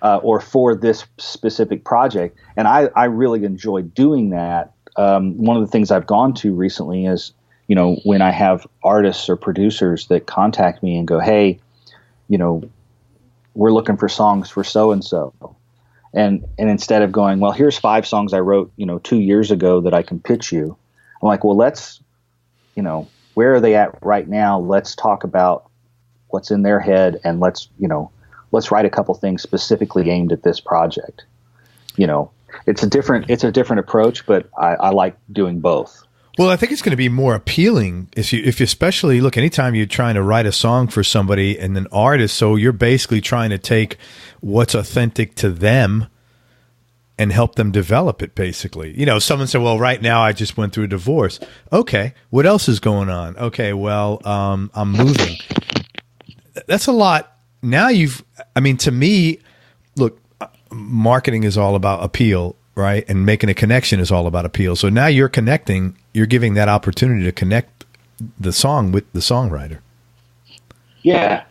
or for this specific project? And I really enjoy doing that. One of the things I've gone to recently is, when I have artists or producers that contact me and go, hey, we're looking for songs for so-and-so. And instead of going, well, here's 5 songs I wrote, 2 years ago that I can pitch you. I'm like, well, let's, where are they at right now? Let's talk about what's in their head, and let's write a couple things specifically aimed at this project. It's a different approach, but I like doing both. Well, I think it's going to be more appealing if you especially look, anytime you're trying to write a song for somebody and an artist, so you're basically trying to take what's authentic to them and help them develop it, basically. Someone said, well, right now I just went through a divorce. Okay, what else is going on? Okay, well, I'm moving. That's a lot. Now to me, look, marketing is all about appeal, right? And making a connection is all about appeal. So now you're giving that opportunity to connect the song with the songwriter. Yeah,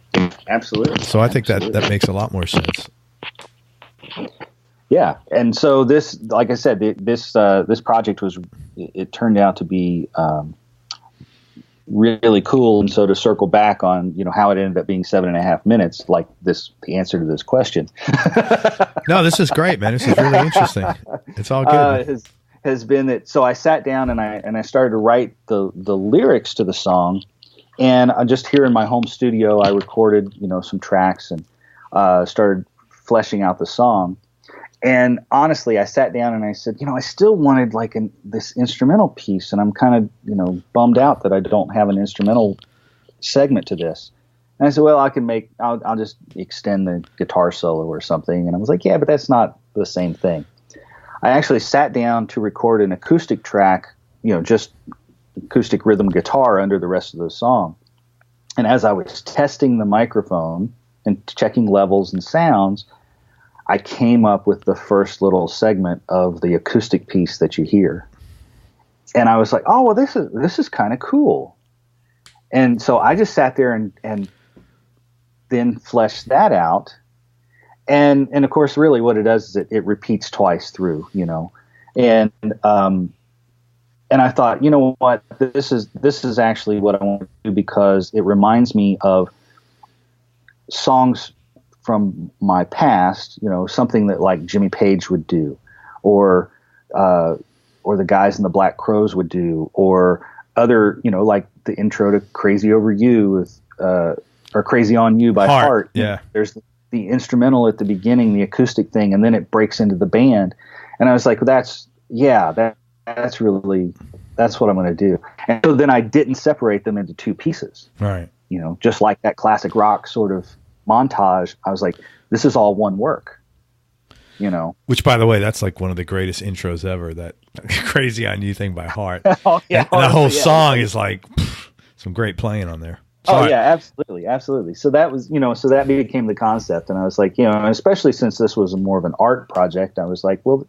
absolutely. So I think that makes a lot more sense. Yeah. And so this, like I said, this project it turned out to be, really cool. And so to circle back on, how it ended up being 7.5 minutes, like the answer to this question. No, this is great, man. This is really interesting. It's all good. Has been that. So I sat down and I started to write the lyrics to the song, and I just here in my home studio, I recorded, some tracks and, started fleshing out the song. And honestly, I sat down and I said, I still wanted this instrumental piece, and I'm kind of, bummed out that I don't have an instrumental segment to this. And I said, well, I'll just extend the guitar solo or something. And I was like, yeah, but that's not the same thing. I actually sat down to record an acoustic track, just acoustic rhythm guitar under the rest of the song. And as I was testing the microphone and checking levels and sounds, I came up with the first little segment of the acoustic piece that you hear. And I was like, oh, well, this is kind of cool. And so I just sat there and then fleshed that out. And of course, really what it does is it repeats twice through, and I thought, you know what, this is actually what I want to do, because it reminds me of songs from my past, something that like Jimmy Page would do, or the guys in the Black Crowes would do, or other, like the intro to Crazy Over You with, or Crazy on You by Heart. Yeah. There's the instrumental at the beginning, the acoustic thing, and then it breaks into the band. And I was like, that's what I'm going to do. And so then I didn't separate them into two pieces. Right. Just like that classic rock sort of montage. I was like, this is all one work, Which, by the way, that's like one of the greatest intros ever, that Crazy on You thing by Heart. Oh, yeah. And the whole song is like some great playing on there. Oh yeah, absolutely. So that was, so that became the concept, and I was like, especially since this was more of an art project, I was like, well,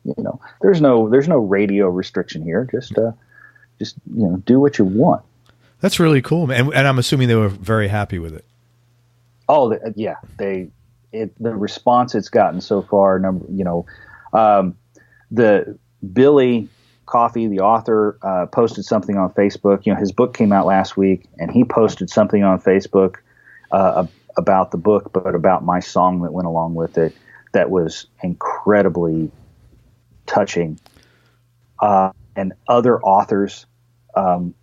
there's no radio restriction here. Just do what you want. That's really cool, man. And I'm assuming they were very happy with it. Oh, yeah. The response it's gotten so far. The Billy Coffey, the author, posted something on Facebook. His book came out last week, and he posted something on Facebook about the book, but about my song that went along with it. That was incredibly touching. And other authors, have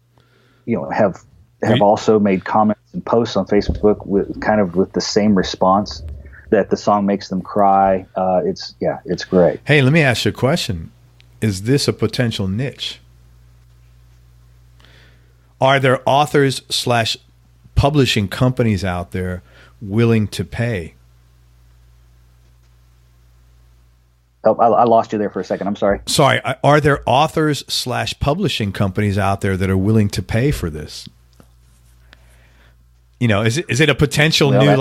also made comments and posts on Facebook with the same response, that the song makes them cry. It's great. Hey, let me ask you a question. Is this a potential niche? Are there authors / publishing companies out there willing to pay? Oh, I lost you there for a second. I'm sorry. Sorry. Are there authors / publishing companies out there that are willing to pay for this? Is it a potential new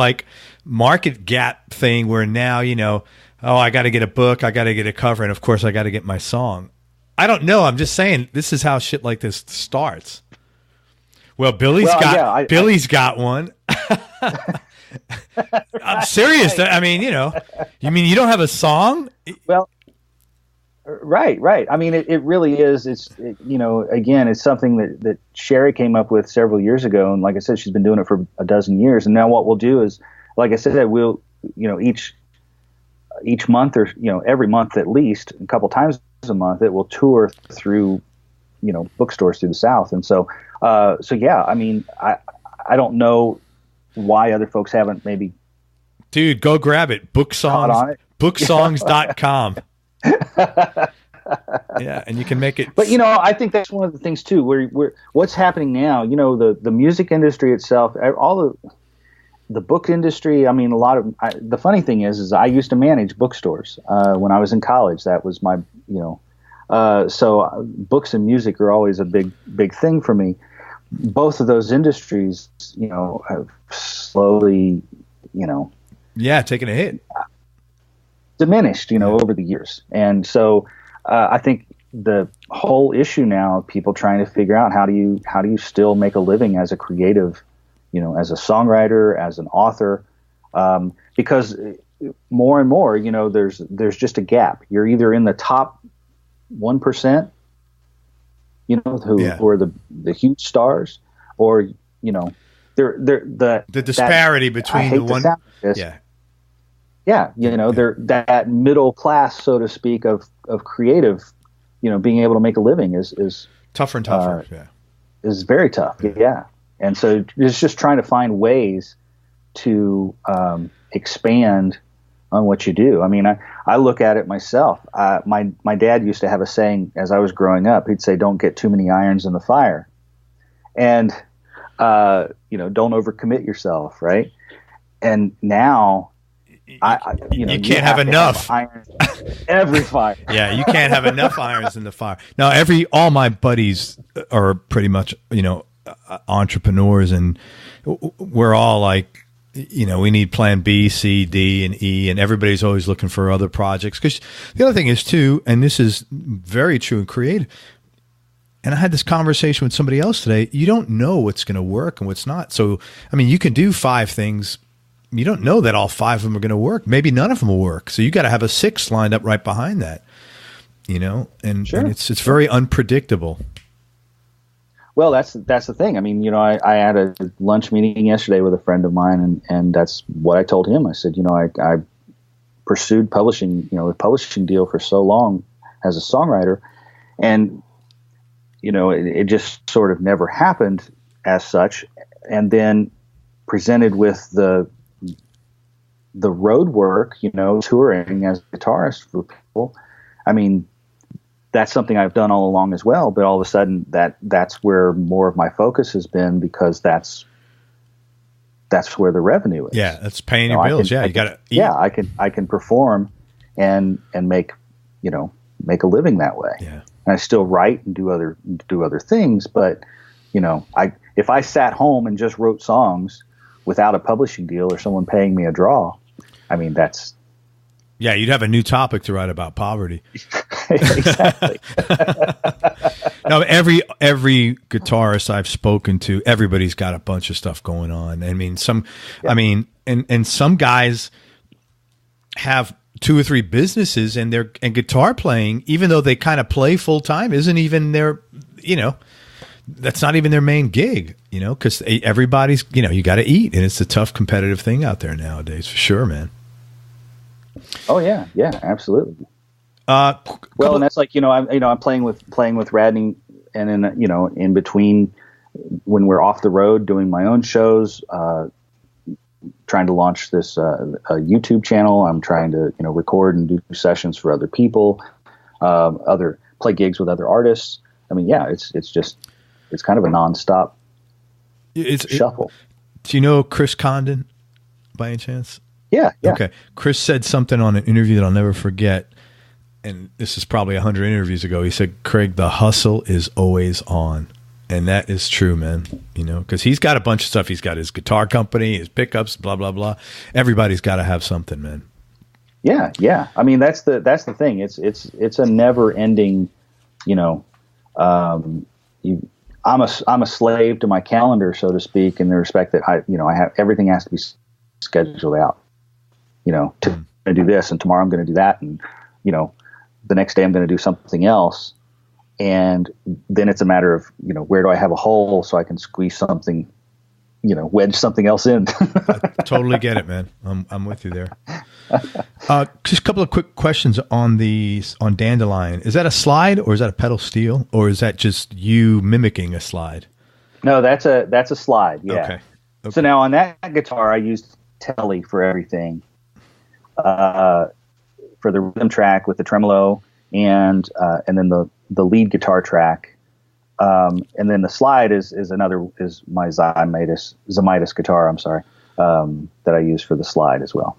market gap thing where now, I got to get a book, I got to get a cover, and of course I got to get my song. I don't know. I'm just saying this is how shit like this starts. Well, Billy's got one. I'm serious. I mean, you mean you don't have a song? Well, right. I mean, it really is. Again, it's something that Sherry came up with several years ago. And like I said, she's been doing it for a dozen years. And now what we'll do is, like I said, we'll, each month or, every month at least, a couple times a month, it will tour through, bookstores through the South. And so yeah, I mean, I don't know why other folks haven't maybe. Dude, go grab it. Booksongs.com. Yeah, and you can make it. But I think that's one of the things too. Where what's happening now? The music industry itself, all the book industry. I mean, the funny thing is I used to manage bookstores when I was in college. That was my so books and music are always a big thing for me. Both of those industries, have slowly, taking a hit, diminished, over the years. And so I think the whole issue now of people trying to figure out how do you still make a living as a creative, as a songwriter, as an author, because more and more, there's just a gap. You're either in the top 1%, who are the huge stars, or they're the disparity between the one. They're that middle class, so to speak, of creative, being able to make a living is tougher and tougher. Is very tough. Yeah. And so it's just trying to find ways to expand on what you do. I mean, I look at it myself. My dad used to have a saying as I was growing up. He'd say, "Don't get too many irons in the fire," and don't overcommit yourself, right? And now, you can't have enough irons every fire. Yeah, you can't have enough irons in the fire. Now, all my buddies are pretty much entrepreneurs, and we're all like, we need plan B, C, D, and E, and everybody's always looking for other projects. Because the other thing is too, and this is very true in creative, and I had this conversation with somebody else today, you don't know what's going to work and what's not. So, I mean, you can do 5 things. You don't know that all 5 of them are going to work. Maybe none of them will work. So you got to have a 6th lined up right behind that, and, sure. And it's very unpredictable. Well, that's the thing. I mean, I had a lunch meeting yesterday with a friend of mine, and that's what I told him. I said, I pursued publishing, a publishing deal for so long as a songwriter, and it just sort of never happened as such. And then presented with the road work, touring as a guitarist for people. I mean, that's something I've done all along as well, but all of a sudden that's where more of my focus has been, because that's where the revenue is. Yeah, that's paying your bills. You got to eat. Yeah, I can perform and make make a living that way. Yeah, and I still write and do other things, but if I sat home and just wrote songs without a publishing deal or someone paying me a draw, I mean, that's. Yeah, you'd have a new topic to write about poverty. Exactly. Now, every guitarist I've spoken to, everybody's got a bunch of stuff going on. I mean, and some guys have 2 or 3 businesses, and guitar playing, even though they kind of play full time, isn't even their, that's not even their main gig, because everybody's, you got to eat, and it's a tough competitive thing out there nowadays, for sure, man. Oh yeah, absolutely. And that's like, I'm playing with Radney, and then in between when we're off the road doing my own shows, trying to launch this a YouTube channel. I'm trying to record and do sessions for other people, play gigs with other artists. I mean, yeah, it's kind of a nonstop shuffle. Do you know Chris Condon by any chance? Yeah. Okay. Chris said something on an interview that I'll never forget, and this is probably 100 interviews ago. He said, Craig, the hustle is always on. And that is true, man, because he's got a bunch of stuff. He's got his guitar company, his pickups, blah, blah, blah. Everybody's got to have something, man. Yeah. I mean, that's the thing. It's a never ending, I'm a slave to my calendar, so to speak, in the respect that I have, everything has to be scheduled out, to do this, and tomorrow I'm going to do that. And, the next day I'm going to do something else. And then it's a matter of, where do I have a hole so I can squeeze something, wedge something else in. I totally get it, man. I'm with you there. Just a couple of quick questions on Dandelion. Is that a slide, or is that a pedal steel, or is that just you mimicking a slide? No, that's a slide. Yeah. Okay. So now on that guitar, I used Telly for everything, for the rhythm track with the tremolo, and then the lead guitar track, and then the slide is my Zamitis guitar. I'm sorry, that I use for the slide as well.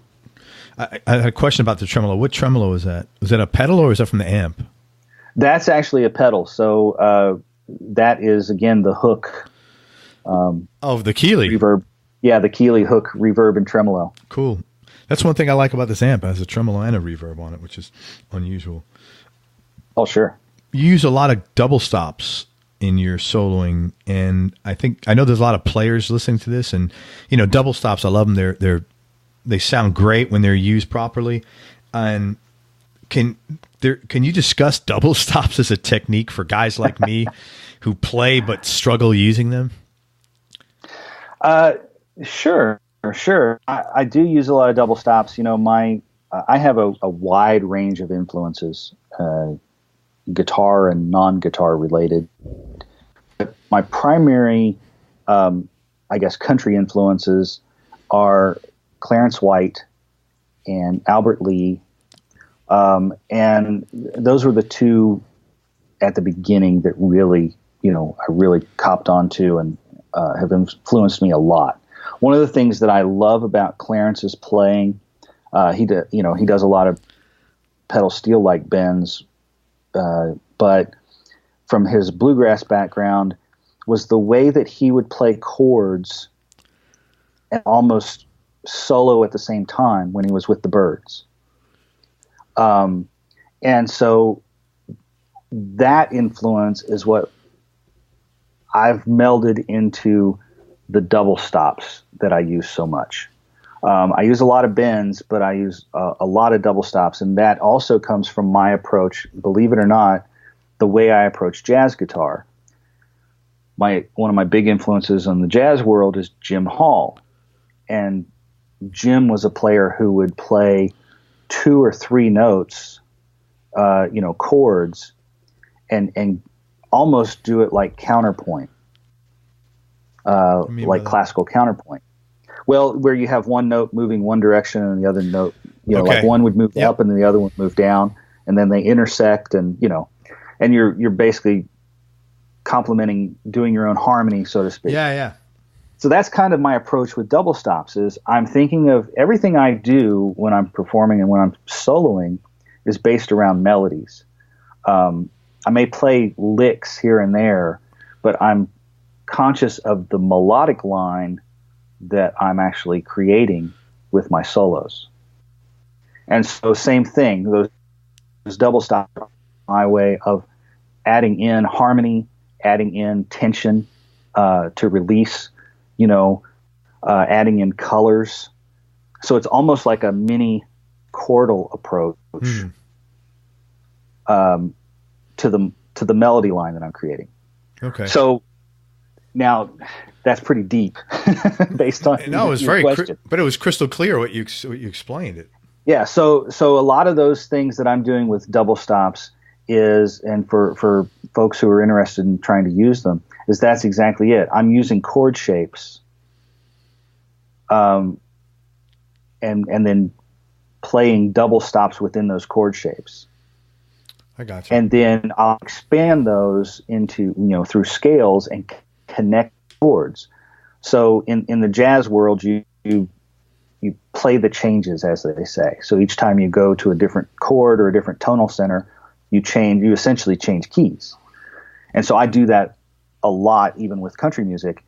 I had a question about the tremolo. What tremolo is that? Was that a pedal, or is that from the amp? That's actually a pedal. So that is again the hook. The Keeley reverb. Yeah, the Keeley hook reverb and tremolo. Cool. That's one thing I like about this amp. It has a tremolo and a reverb on it, which is unusual. Oh, sure. You use a lot of double stops in your soloing, and I know there's a lot of players listening to this, and double stops, I love them. They sound great when they're used properly. And can you discuss double stops as a technique for guys like me who play but struggle using them? Sure. I do use a lot of double stops. I have a wide range of influences. Guitar and non-guitar related. My primary, country influences are Clarence White and Albert Lee, and those were the two at the beginning that really, I really copped onto and have influenced me a lot. One of the things that I love about Clarence's playing, he does a lot of pedal steel like bends. But from his bluegrass background was the way that he would play chords and almost solo at the same time when he was with the Byrds. And so that influence is what I've melded into the double stops that I use so much. I use a lot of bends, but I use a lot of double stops, and that also comes from my approach, believe it or not, the way I approach jazz guitar. One of my big influences in the jazz world is Jim Hall, and Jim was a player who would play 2 or 3 notes, chords, and almost do it like counterpoint, like classical counterpoint. Well, where you have one note moving one direction and the other note, like one would move up and then the other would move down, and then they intersect, and and you're basically complementing, doing your own harmony, so to speak. Yeah. So that's kind of my approach with double stops. Is I'm thinking of everything I do when I'm performing and when I'm soloing is based around melodies. I may play licks here and there, but I'm conscious of the melodic line that I'm actually creating with my solos. And so same thing, those double stops are my way of adding in harmony, adding in tension to release, adding in colors So it's almost like a mini chordal approach to the melody line that I'm creating. Okay. So now that's pretty deep based on no, it was your question. but it was crystal clear what you explained it. Yeah. So a lot of those things that I'm doing with double stops is, and for folks who are interested in trying to use them, is that's exactly it. I'm using chord shapes, and then playing double stops within those chord shapes. I got you. And then I'll expand those into, through scales and connect chords. So in the jazz world, you play the changes, as they say. So each time you go to a different chord or a different tonal center, you essentially change keys. And so I do that a lot, even with country music.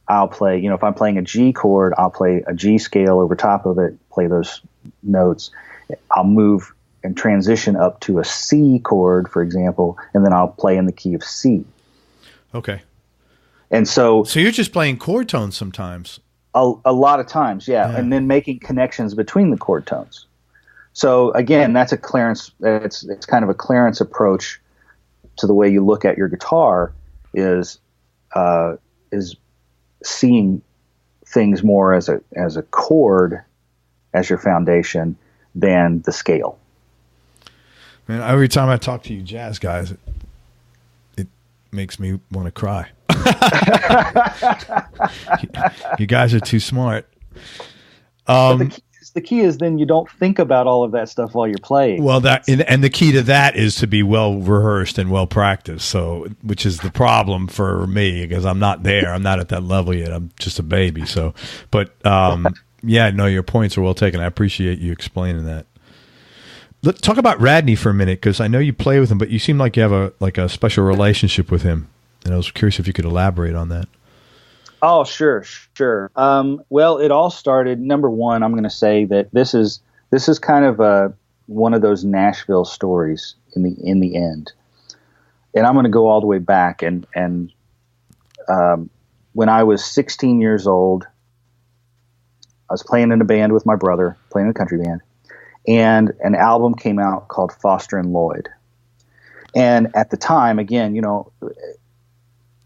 I'll play, if I'm playing a G chord, I'll play a G scale over top of it, play those notes. I'll move and transition up to a C chord, for example, and then I'll play in the key of C. Okay. And so you're just playing chord tones sometimes. A lot of times, yeah, and then making connections between the chord tones. So again, that's a Clarence. It's kind of a Clarence approach to the way you look at your guitar. Is seeing things more as a chord as your foundation than the scale. Man, every time I talk to you jazz guys, it makes me want to cry. You guys are too smart. But the key is then you don't think about all of that stuff while you're playing. Well, and the key to that is to be well rehearsed and well practiced. So, which is the problem for me, because I'm not there. I'm not at that level yet. I'm just a baby. So, but yeah, no, your points are well taken. I appreciate you explaining that. Let's talk about Radney for a minute, because I know you play with him, but you seem like you have a special relationship with him, and I was curious if you could elaborate on that. Oh, sure. Well, it all started. Number one, I'm going to say that this is kind of one of those Nashville stories in the end, and I'm going to go all the way back. And when I was 16 years old, I was playing in a band with my brother, playing in a country band, and an album came out called Foster and Lloyd. And at the time, again,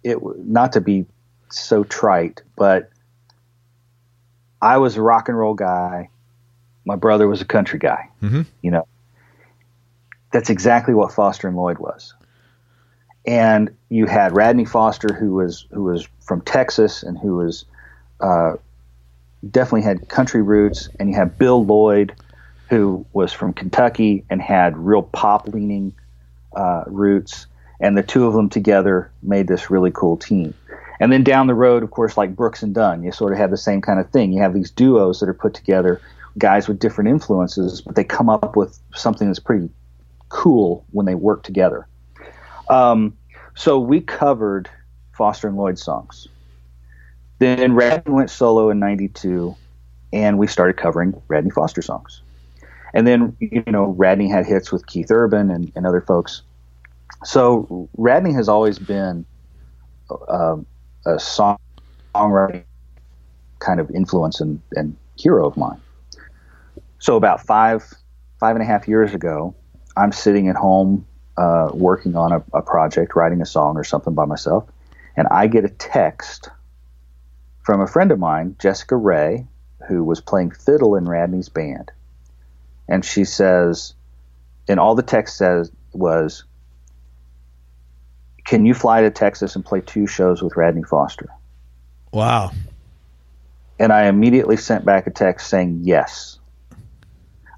it not to be so trite, but I was a rock and roll guy. My brother was a country guy. Mm-hmm. That's exactly what Foster and Lloyd was. And you had Radney Foster, who was from Texas and who was definitely had country roots, and you had Bill Lloyd, who was from Kentucky and had real pop leaning roots, and the two of them together made this really cool team. And then down the road, of course, like Brooks and Dunn, you sort of have the same kind of thing. You have these duos that are put together, guys with different influences, but they come up with something that's pretty cool when they work together. So we covered Foster and Lloyd songs. Then Radney went solo in '92, and we started covering Radney Foster songs. And then, Radney had hits with Keith Urban and other folks. So Radney has always been a songwriting kind of influence and hero of mine. So about five and a half years ago, I'm sitting at home working on a project, writing a song or something by myself, and I get a text from a friend of mine, Jessica Ray, who was playing fiddle in Radney's band. And she says, and all the text says was, "Can you fly to Texas and play 2 shows with Radney Foster?" Wow. And I immediately sent back a text saying yes.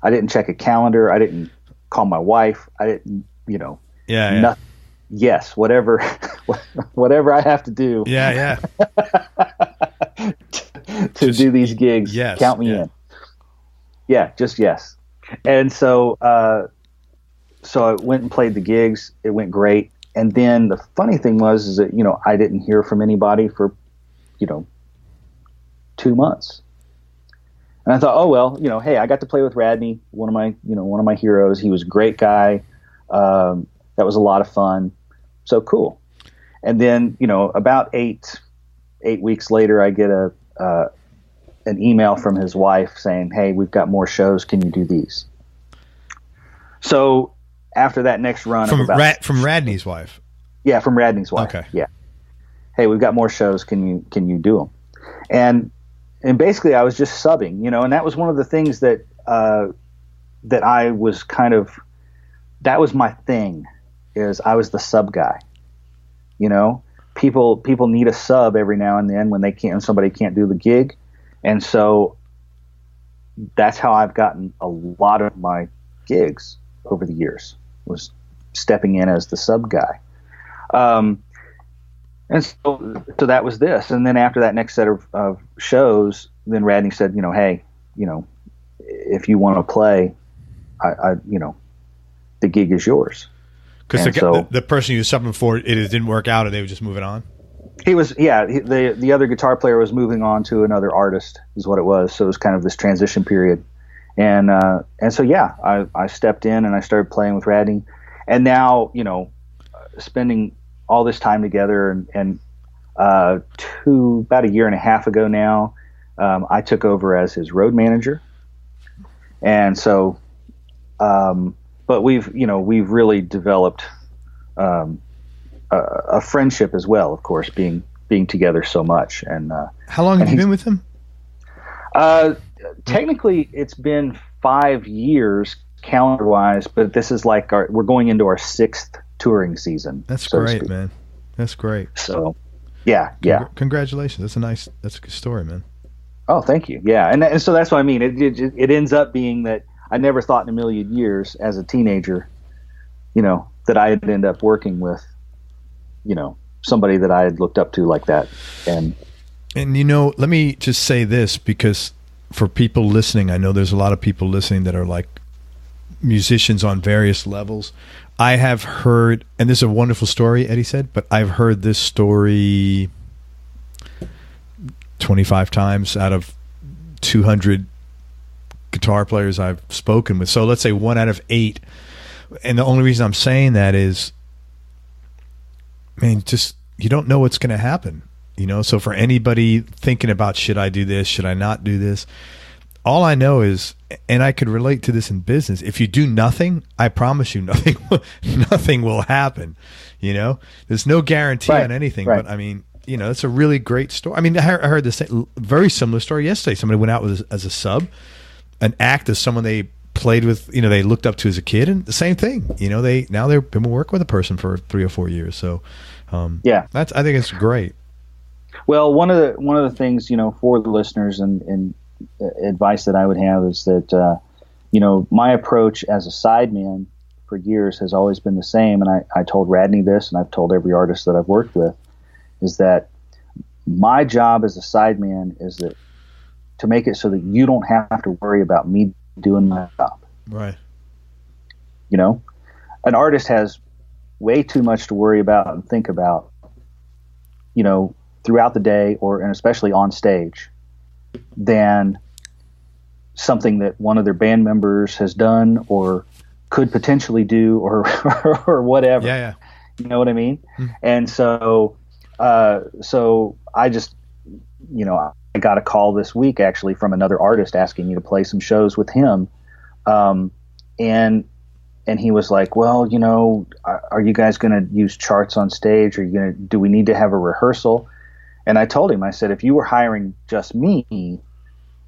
I didn't check a calendar. I didn't call my wife. I didn't, Yeah. Nothing. Yes, whatever I have to do. Yeah. to do these gigs, yes, count me in. Yeah, just yes. And so I went and played the gigs. It went great. And then the funny thing was that, I didn't hear from anybody for, 2 months. And I thought, oh, well, hey, I got to play with Radney, one of my heroes. He was a great guy. That was a lot of fun. So cool. And then, about eight weeks later, I get an email from his wife saying, "Hey, we've got more shows. Can you do these?" So after that next run from Radney's wife. Yeah, from Radney's wife. Okay. Yeah. Hey, we've got more shows. Can you do them? And basically, I was just subbing, and that was one of the things that that I was that was my thing, is I was the sub guy. People need a sub every now and then when somebody can't do the gig, and so that's how I've gotten a lot of my gigs over the years, was stepping in as the sub guy. And so that was this. And then after that next set of shows, then Radney said, hey, if you want to play, the gig is yours. Because the person you were subbing for, it didn't work out, and they were just moving on? The other guitar player was moving on to another artist, is what it was. So it was kind of this transition period. And so, I stepped in and I started playing with Radney. And now, spending all this time together, and about a year and a half ago now, I took over as his road manager. And so, but we've really developed a friendship as well, of course, being together so much. And how long have you been with him? Technically, it's been 5 years calendar-wise, but this is like we're going into our 6th touring season. That's great, man. That's great. So, yeah. Congratulations. That's a good story, man. Oh, thank you. Yeah, and so that's what I mean. It ends up being that I never thought in a million years as a teenager, that I'd end up working with, somebody that I had looked up to like that. And let me just say this, because for people listening, I know there's a lot of people listening that are like musicians on various levels. I have heard, and this is a wonderful story, Eddie said, but I've heard this story 25 times out of 200 guitar players I've spoken with. So let's say 1 out of 8. And the only reason I'm saying that is, just you don't know what's going to happen. So for anybody thinking about, should I do this? Should I not do this? All I know is, and I could relate to this in business, if you do nothing, I promise you nothing will happen. There's no guarantee on anything, right. But it's a really great story. I heard this very similar story yesterday. Somebody went out as a sub, an act as someone they played with, they looked up to as a kid, and the same thing. They've been working with a person for 3 or 4 years. So, I think it's great. Well, one of the things, for the listeners and advice that I would have is that, my approach as a sideman for years has always been the same. And I told Radney this, and I've told every artist that I've worked with, is that my job as a sideman is to make it so that you don't have to worry about me doing my job. Right. An artist has way too much to worry about and think about, throughout the day and especially on stage, than something that one of their band members has done or could potentially do or whatever. Yeah. You know what I mean? Mm-hmm. And so I just, I got a call this week actually from another artist asking me to play some shows with him. And he was like, well, are you guys going to use charts on stage? Do we need to have a rehearsal? And I told him, I said, if you were hiring just me,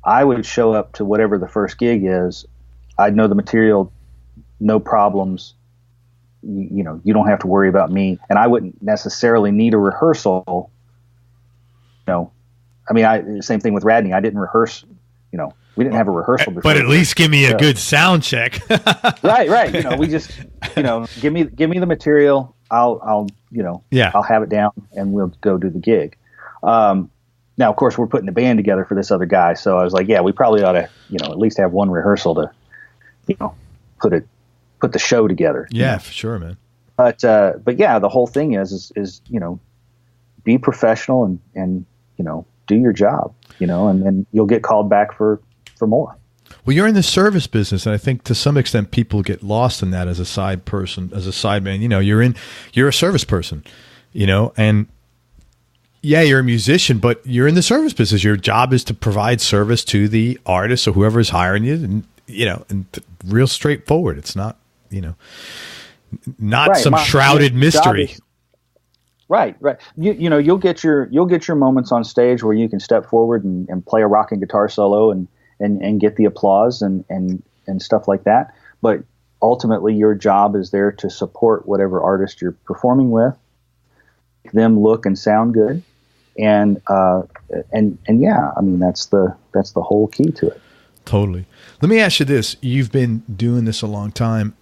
I would show up to whatever the first gig is. I'd know the material, no problems. You don't have to worry about me. And I wouldn't necessarily need a rehearsal. Same thing with Radney. I didn't rehearse, we didn't have a rehearsal before. But at least give me a good sound check. Right. We just, give me the material. I'll have it down and we'll go do the gig. Now, of course, we're putting the band together for this other guy. So I was like, we probably ought to, at least have one rehearsal to, put the show together. Yeah, for sure, man. But yeah, the whole thing is be professional and do your job, and then you'll get called back for more. Well, you're in the service business, and I think to some extent people get lost in that as a side person, as a sideman. You're a service person, and yeah, you're a musician, but you're in the service business. Your job is to provide service to the artist or whoever is hiring you, and real straightforward. It's not, not some shrouded mystery. Right. You'll get your moments on stage where you can step forward and play a rocking guitar solo and get the applause and stuff like that. But ultimately, your job is there to support whatever artist you're performing with, make them look and sound good. And yeah, I mean, that's the whole key to it. Totally. Let me ask you this. You've been doing this a long time.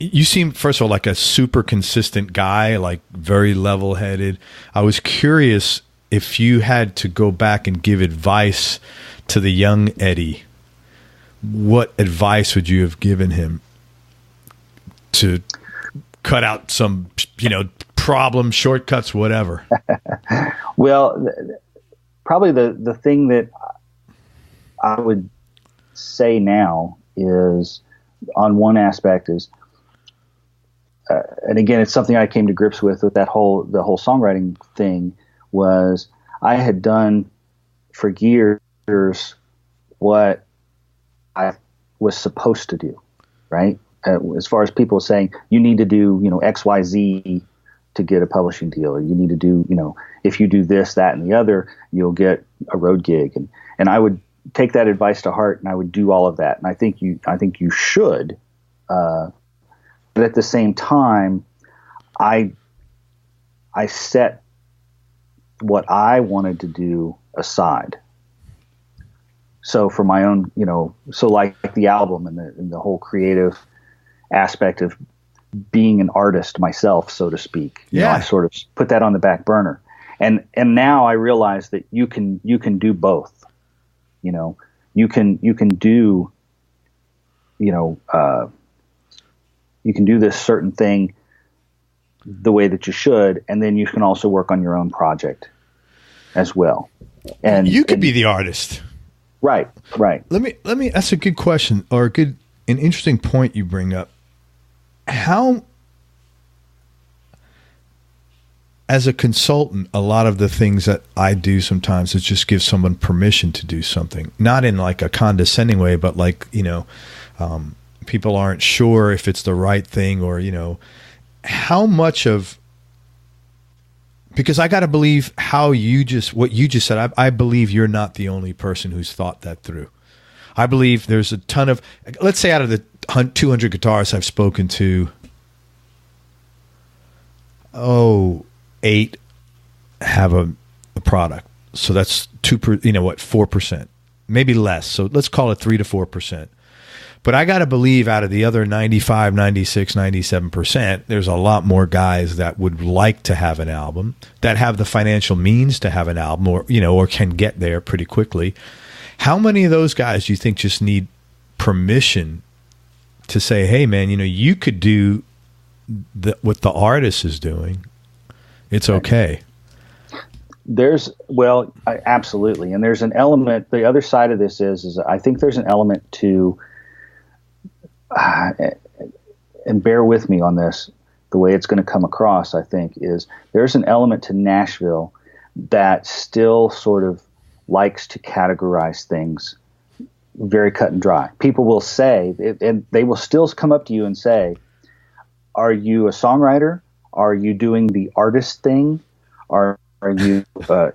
You seem, first of all, like a super consistent guy, like very level-headed. I was curious if you had to go back and give advice to the young Eddie, what advice would you have given him to cut out some, problems, shortcuts, whatever? Well, probably the thing that I would say now is, on one aspect is, and again, it's something I came to grips with the whole songwriting thing, was I had done for years what I was supposed to do, right? As far as people saying, you need to do, X, Y, Z to get a publishing deal, or you need to do, if you do this, that, and the other, you'll get a road gig. And I would take that advice to heart, and I would do all of that. And I think you should, but at the same time, I set what I wanted to do aside. So for my own, so like the album and the whole creative aspect of being an artist myself, so to speak. I sort of put that on the back burner. And now I realize that you can do both. You can do, you can do this certain thing the way that you should, and then you can also work on your own project as well. And you could be the artist. Right. Let me, that's a good question, or an interesting point you bring up. How, as a consultant, a lot of the things that I do sometimes is just give someone permission to do something, not in like a condescending way, but like, people aren't sure if it's the right thing, or, how much of, because I got to believe what you just said. I believe you're not the only person who's thought that through. I believe there's a ton of, let's say out of the 200 guitarists I've spoken to, 8 have a product. So that's 4%, maybe less. So let's call it 3 to 4%. But I got to believe out of the other 95, 96, 97%, there's a lot more guys that would like to have an album, that have the financial means to have an album, or can get there pretty quickly. How many of those guys do you think just need permission to say, hey, man, you could do what the artist is doing. It's okay. Absolutely. And there's an element, the other side of this is I think there's an element to, and bear with me on this, the way it's going to come across, I think, is there's an element to Nashville that still sort of likes to categorize things very cut and dry. People will say, and they will still come up to you and say, are you a songwriter? Are you doing the artist thing? Are you, a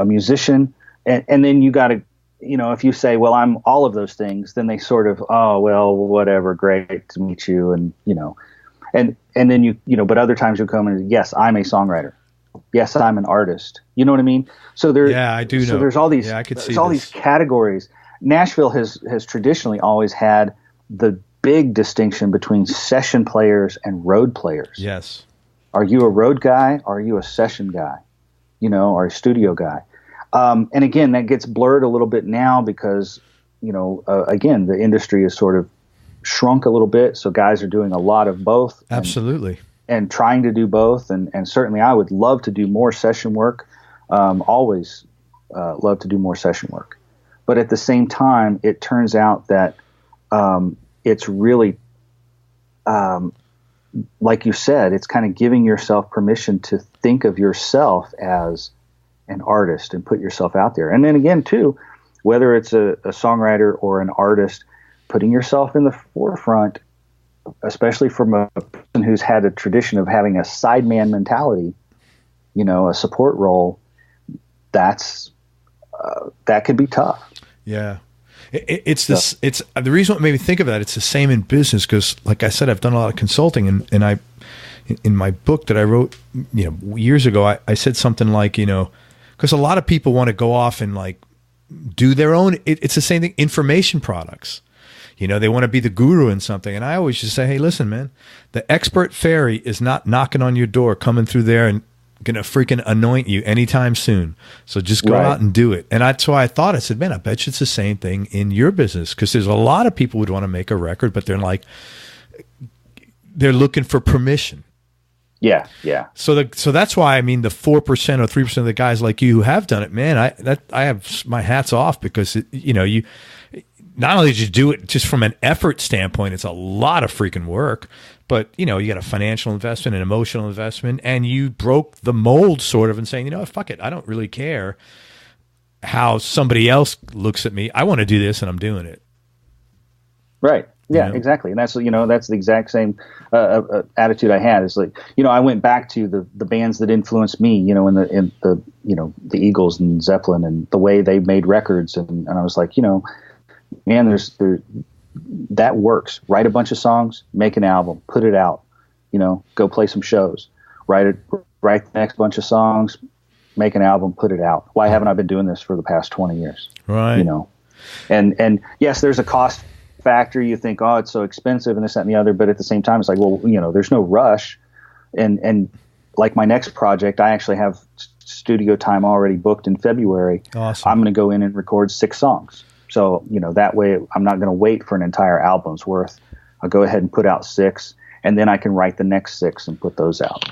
musician? And then you got to, if you say, well, I'm all of those things, then they sort of, oh, well, whatever, great to meet you. And, and then but other times you'll come and, yes, I'm a songwriter. Yes, I'm an artist. You know what I mean? So I do know. So there's all these, I could see these categories. Nashville has traditionally always had the big distinction between session players and road players. Yes. Are you a road guy? Or are you a session guy? Or a studio guy? And again, that gets blurred a little bit now because, again, the industry has sort of shrunk a little bit. So guys are doing a lot of both. Absolutely. And trying to do both. And certainly I would love to do more session work. Always love to do more session work. But at the same time, it turns out that it's really, like you said, it's kind of giving yourself permission to think of yourself as an artist and put yourself out there. And then again, too, whether it's a songwriter or an artist, putting yourself in the forefront, especially from a person who's had a tradition of having a sideman mentality, a support role, that can be tough. Yeah. It's the reason what made me think of that. It's the same in business because, like I said, I've done a lot of consulting, and I, in my book that I wrote, years ago, I said something like, because a lot of people want to go off and like do their own. It's the same thing. Information products, they want to be the guru in something, and I always just say, hey, listen, man, the expert fairy is not knocking on your door, coming through there and gonna freaking anoint you anytime soon. So just go out and do it. And that's why I said, man, I bet you it's the same thing in your business, because there's a lot of people who would want to make a record, but they're looking for permission. Yeah. So that's why, the 4% or 3% of the guys like you who have done it, man, I have my hats off, because you not only did you do it just from an effort standpoint, it's a lot of freaking work, but you got a financial investment, an emotional investment, and you broke the mold sort of and saying, fuck it, I don't really care how somebody else looks at me. I want to do this, and I'm doing it. Right. Yeah, exactly. And that's the exact same attitude I had. Is like, I went back to the bands that influenced me, in the Eagles and Zeppelin and the way they made records, and I was like, man, that works. Write a bunch of songs, make an album, put it out, go play some shows, write the next bunch of songs, make an album, put it out. Why haven't I been doing this for the past 20 years? Right. And yes, there's a cost factor. You think, oh, it's so expensive and this, that, and the other. But at the same time, it's like, well, there's no rush. And like my next project, I actually have studio time already booked in February. Awesome. I'm going to go in and record 6 songs. So, that way I'm not going to wait for an entire album's worth. I'll go ahead and put out 6, and then I can write the next 6 and put those out.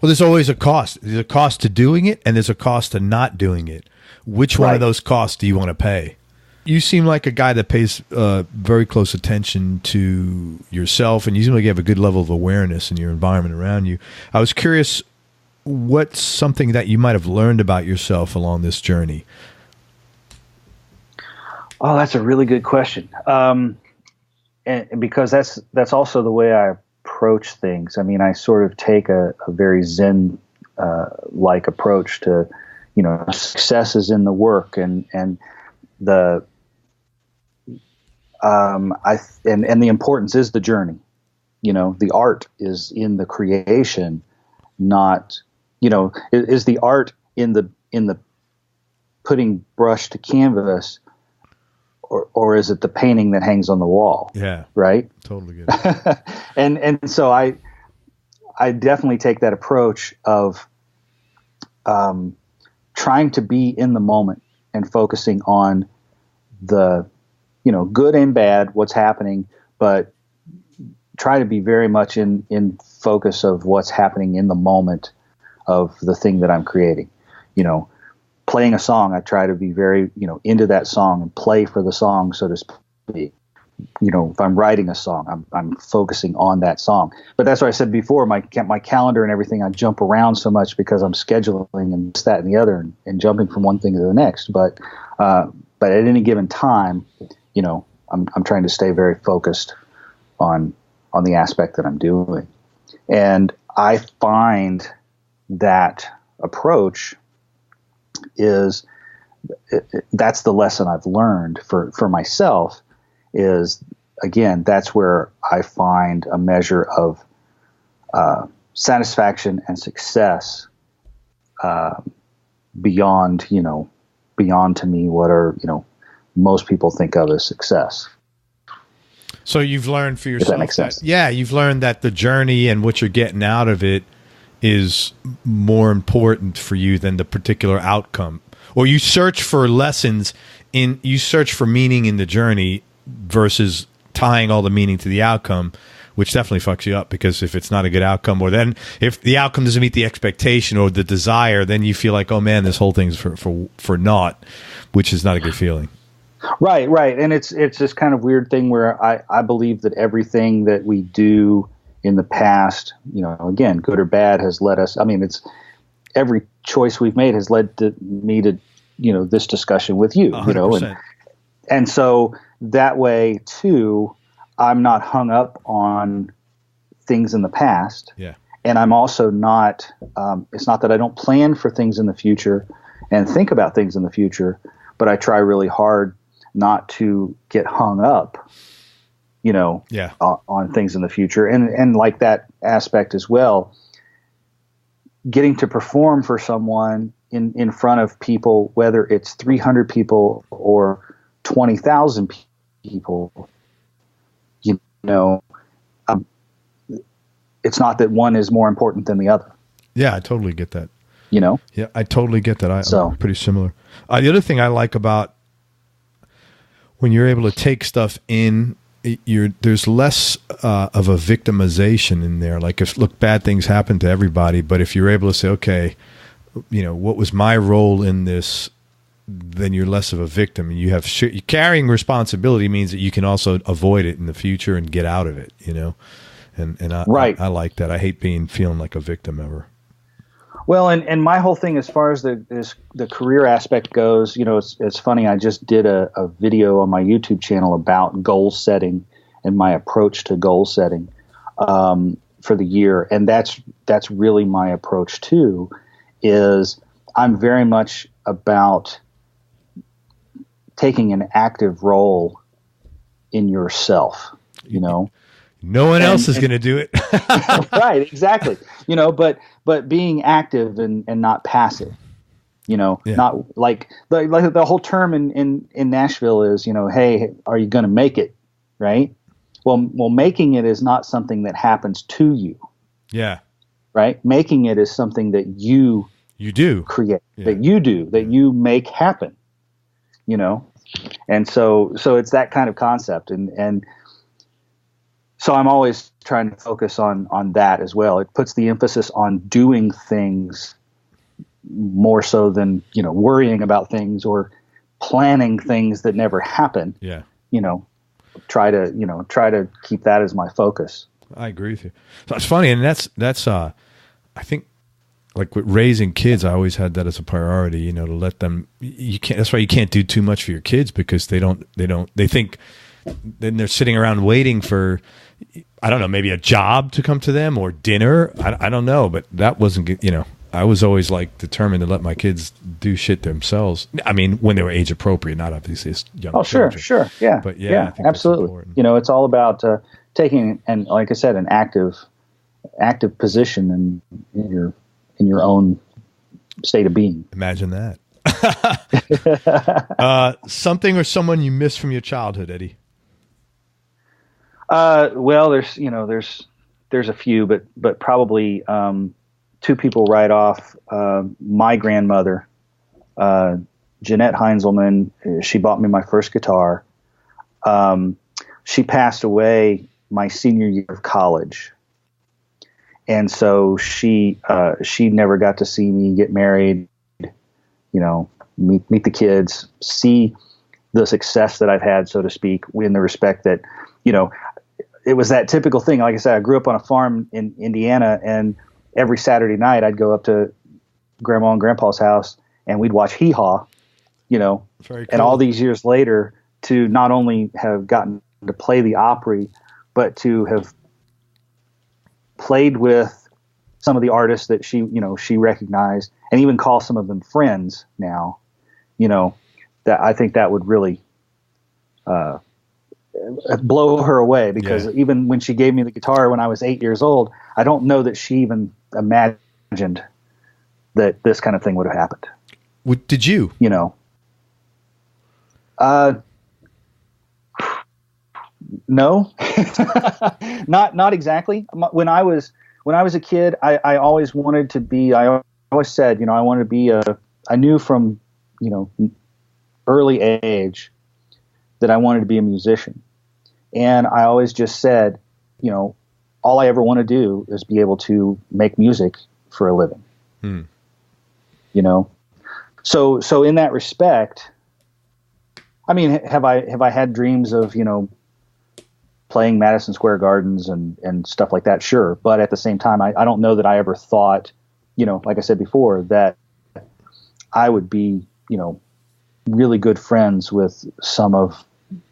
Well, there's always a cost. There's a cost to doing it, and there's a cost to not doing it. Which one of those costs do you want to pay? You seem like a guy that pays very close attention to yourself, and you seem like you have a good level of awareness in your environment around you. I was curious, what's something that you might have learned about yourself along this journey? Oh, that's a really good question. And because that's also the way I approach things. I sort of take a very Zen like approach to, success is in the work and the and the importance is the journey. The art is in the creation, not, is the art in the putting brush to canvas, or is it the painting that hangs on the wall? Yeah. Right? Totally get it. And so I definitely take that approach of trying to be in the moment and focusing on the, good and bad, what's happening, but try to be very much in focus of what's happening in the moment of the thing that I'm creating. Playing a song, I try to be very, into that song and play for the song, so to speak. If I'm writing a song, I'm focusing on that song. But that's what I said before, my calendar and everything, I jump around so much because I'm scheduling and this, that, and the other, and jumping from one thing to the next. But at any given time, I'm trying to stay very focused on the aspect that I'm doing. And I find that approach that's the lesson I've learned for myself, is, again, that's where I find a measure of satisfaction and success beyond to me what are, most people think of as success. So you've learned for yourself. If that makes sense. You've learned that the journey and what you're getting out of it is more important for you than the particular outcome. Or you search for lessons you search for meaning in the journey versus tying all the meaning to the outcome, which definitely fucks you up, because if it's not a good outcome, or then if the outcome doesn't meet the expectation or the desire, then you feel like, oh man, this whole thing's for naught, which is not a good feeling. Right. And it's this kind of weird thing where I believe that everything that we do in the past, again, good or bad, has led us. every choice we've made has led to me to, this discussion with you, 100%. And so that way too, I'm not hung up on things in the past. Yeah. And I'm also not, it's not that I don't plan for things in the future and think about things in the future, but I try really hard not to get hung up, on things in the future. And like that aspect as well, getting to perform for someone in front of people, whether it's 300 people or 20,000 people, it's not that one is more important than the other. Yeah, I totally get that. Yeah, I totally get that. I'm pretty similar. The other thing I like about when you're able to take stuff in, there's less of a victimization in there. Like bad things happen to everybody, but if you're able to say, okay, what was my role in this, then you're less of a victim. And you carrying responsibility means that you can also avoid it in the future and get out of it, And I like that. I hate feeling like a victim ever. Well, and my whole thing as far as the career aspect goes, it's funny. I just did a video on my YouTube channel about goal setting and my approach to goal setting for the year, and that's really my approach too. Is I'm very much about taking an active role in yourself. No one else is going to do it. Right, exactly. But being active and not passive. Not like the whole term in Nashville is, hey, are you going to make it? Right. Well, making it is not something that happens to you. Yeah. Right. Making it is something that you do create, that you make happen. And so it's that kind of concept, and so I'm always trying to focus on that as well. It puts the emphasis on doing things more so than, worrying about things or planning things that never happen. Yeah. Try to keep that as my focus. I agree with you. So it's funny. And that's I think like with raising kids, I always had that as a priority, to let them, that's why you can't do too much for your kids, because they think then they're sitting around waiting for, I don't know, maybe a job to come to them or dinner. I don't know, but that wasn't, I was always like determined to let my kids do shit themselves. I mean, when they were age appropriate, not obviously as young. Oh, children. Sure. Yeah. But yeah, absolutely. It's all about taking, and like I said, an active position in your own state of being. Imagine that. Something or someone you miss from your childhood, Eddie? Well, there's a few, but probably two people right off. My grandmother, Jeanette Heinzelman, she bought me my first guitar. She passed away my senior year of college. And so she never got to see me get married, meet the kids, see the success that I've had, so to speak, in the respect that, it was that typical thing. Like I said, I grew up on a farm in Indiana, and every Saturday night I'd go up to Grandma and Grandpa's house and we'd watch Hee Haw, Very cool. And all these years later, to not only have gotten to play the Opry, but to have played with some of the artists that she recognized, and even call some of them friends now, that I think that would really blow her away, because even when she gave me the guitar when I was 8 years old, I don't know that she even imagined that this kind of thing would have happened. Did you? No, not exactly. When I was a kid, I always wanted to be. I always said, I wanted to be I knew from, early age that I wanted to be a musician, and I always just said, all I ever want to do is be able to make music for a living. So in that respect, I mean, have I had dreams of, playing Madison Square Gardens and stuff like that? Sure. But at the same time, I don't know that I ever thought like I said before, that I would be, really good friends with some of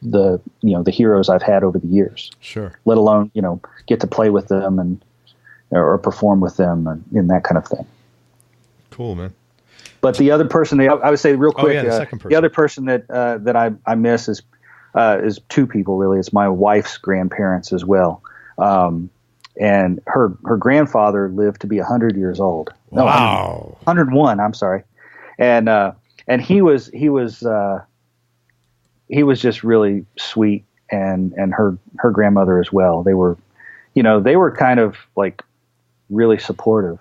the heroes I've had over the years. Sure. Let alone, get to play with them or perform with them and that kind of thing. Cool, man. But the other person, I would say real quick, the second person. The other person that I miss is two people really. It's my wife's grandparents as well. And her grandfather lived to be 100 years old. No, Wow. 101. I'm sorry. And he was just really sweet, and her grandmother as well. They were kind of like really supportive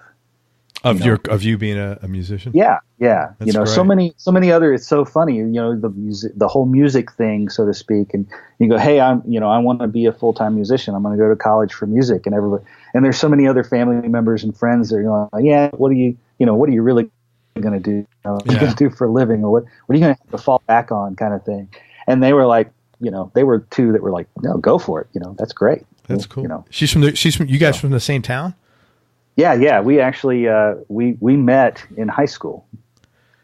of you being a musician. Yeah. That's great. so many other. It's so funny, the whole music thing, so to speak. And you go, hey, I want to be a full-time musician. I'm going to go to college for music, and everybody. And there's so many other family members and friends that are going, yeah, what are you really going to do? What are you going to do for a living, or what are you going to have to fall back on, kind of thing. And they were like, they were two that were like, no, go for it. That's great. That's cool. She's from you guys from the same town? Yeah. We actually, we met in high school.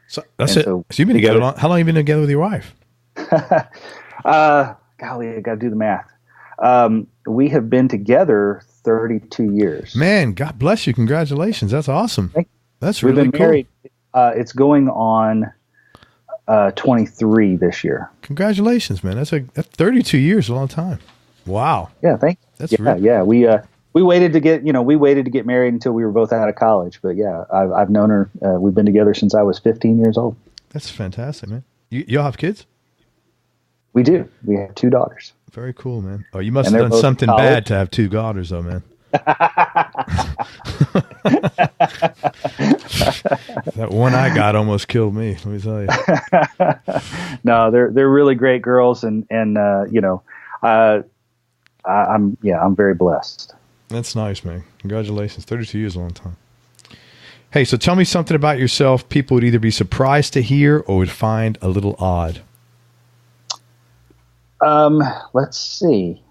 So that's it. So you've been together long. How long have you been together with your wife? Golly, I got to do the math. We have been together 32 years. Man, God bless you. Congratulations. That's awesome. That's really cool. We've been married. It's going on 23 this year. Congratulations, man. That's 32 years, a long time. Wow. Yeah, thanks. Yeah. We waited to get married until we were both out of college. But yeah, I've known her. We've been together since I was 15 years old. That's fantastic, man. Y'all have kids? We do. We have 2 daughters. Very cool, man. Oh, you must have done something bad to have 2 daughters, though, man. That one I got almost killed me. Let me tell you. No, they're really great girls, and I'm very blessed. That's nice, man. Congratulations. 32 years is a long time. Hey, so tell me something about yourself people would either be surprised to hear or would find a little odd. Let's see.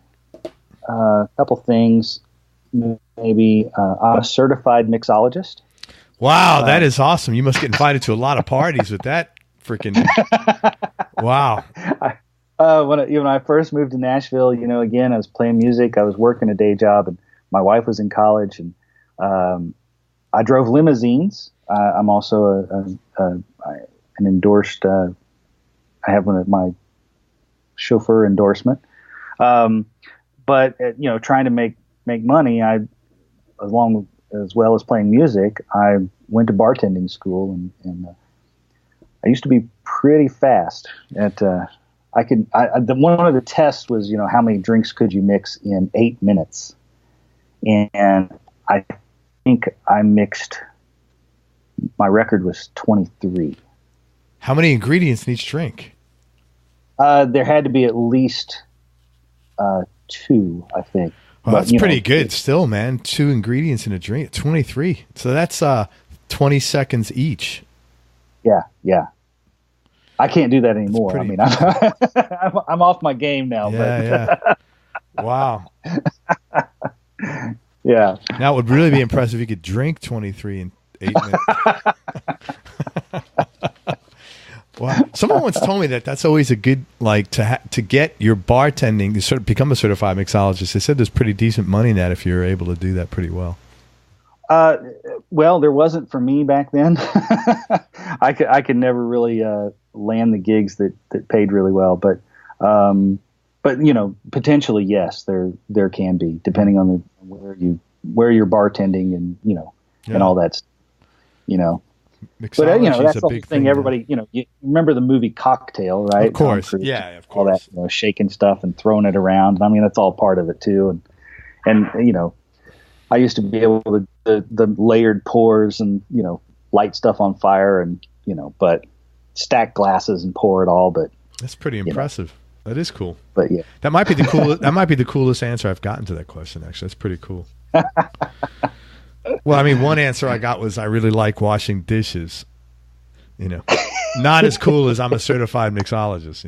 A couple things. Maybe I'm a certified mixologist. Wow, that is awesome. You must get invited to a lot of parties with that freaking. Wow. When I first moved to Nashville, again, I was playing music. I was working a day job, and my wife was in college, and I drove limousines. I'm also an endorsed. I have one of my chauffeur endorsement. But trying to make money, as well as playing music, I went to bartending school, and I used to be pretty fast at. One of the tests was, how many drinks could you mix in 8 minutes, and I think I mixed. My record was 23. How many ingredients in each drink? There had to be at least 2, I think. Well, that's pretty good still, man. 2 ingredients in a drink, 23. So that's 20 seconds each. Yeah. I can't do that anymore. I mean, I'm off my game now. Yeah. Wow. Yeah. Now it would really be impressive if you could drink 23 in 8 minutes. Wow. Someone once told me that that's always a good, to get your bartending, to sort of become a certified mixologist. They said there's pretty decent money in that if you're able to do that pretty well. Well, there wasn't for me back then. I could never really land the gigs that paid really well, but potentially yes, there can be, depending on where you're bartending and all that. Mixology, but that's the whole big thing. Everybody, you remember the movie Cocktail, right? Of course, yeah, of course. All that, shaking stuff and throwing it around. I mean, that's all part of it too. And I used to be able to the layered pours and light stuff on fire and but stack glasses and pour it all. But that's pretty impressive. That is cool. But yeah, that might be the coolest. That might be the coolest answer I've gotten to that question. Actually, that's pretty cool. Well, I mean, one answer I got was I really like washing dishes. Not as cool as I'm a certified mixologist.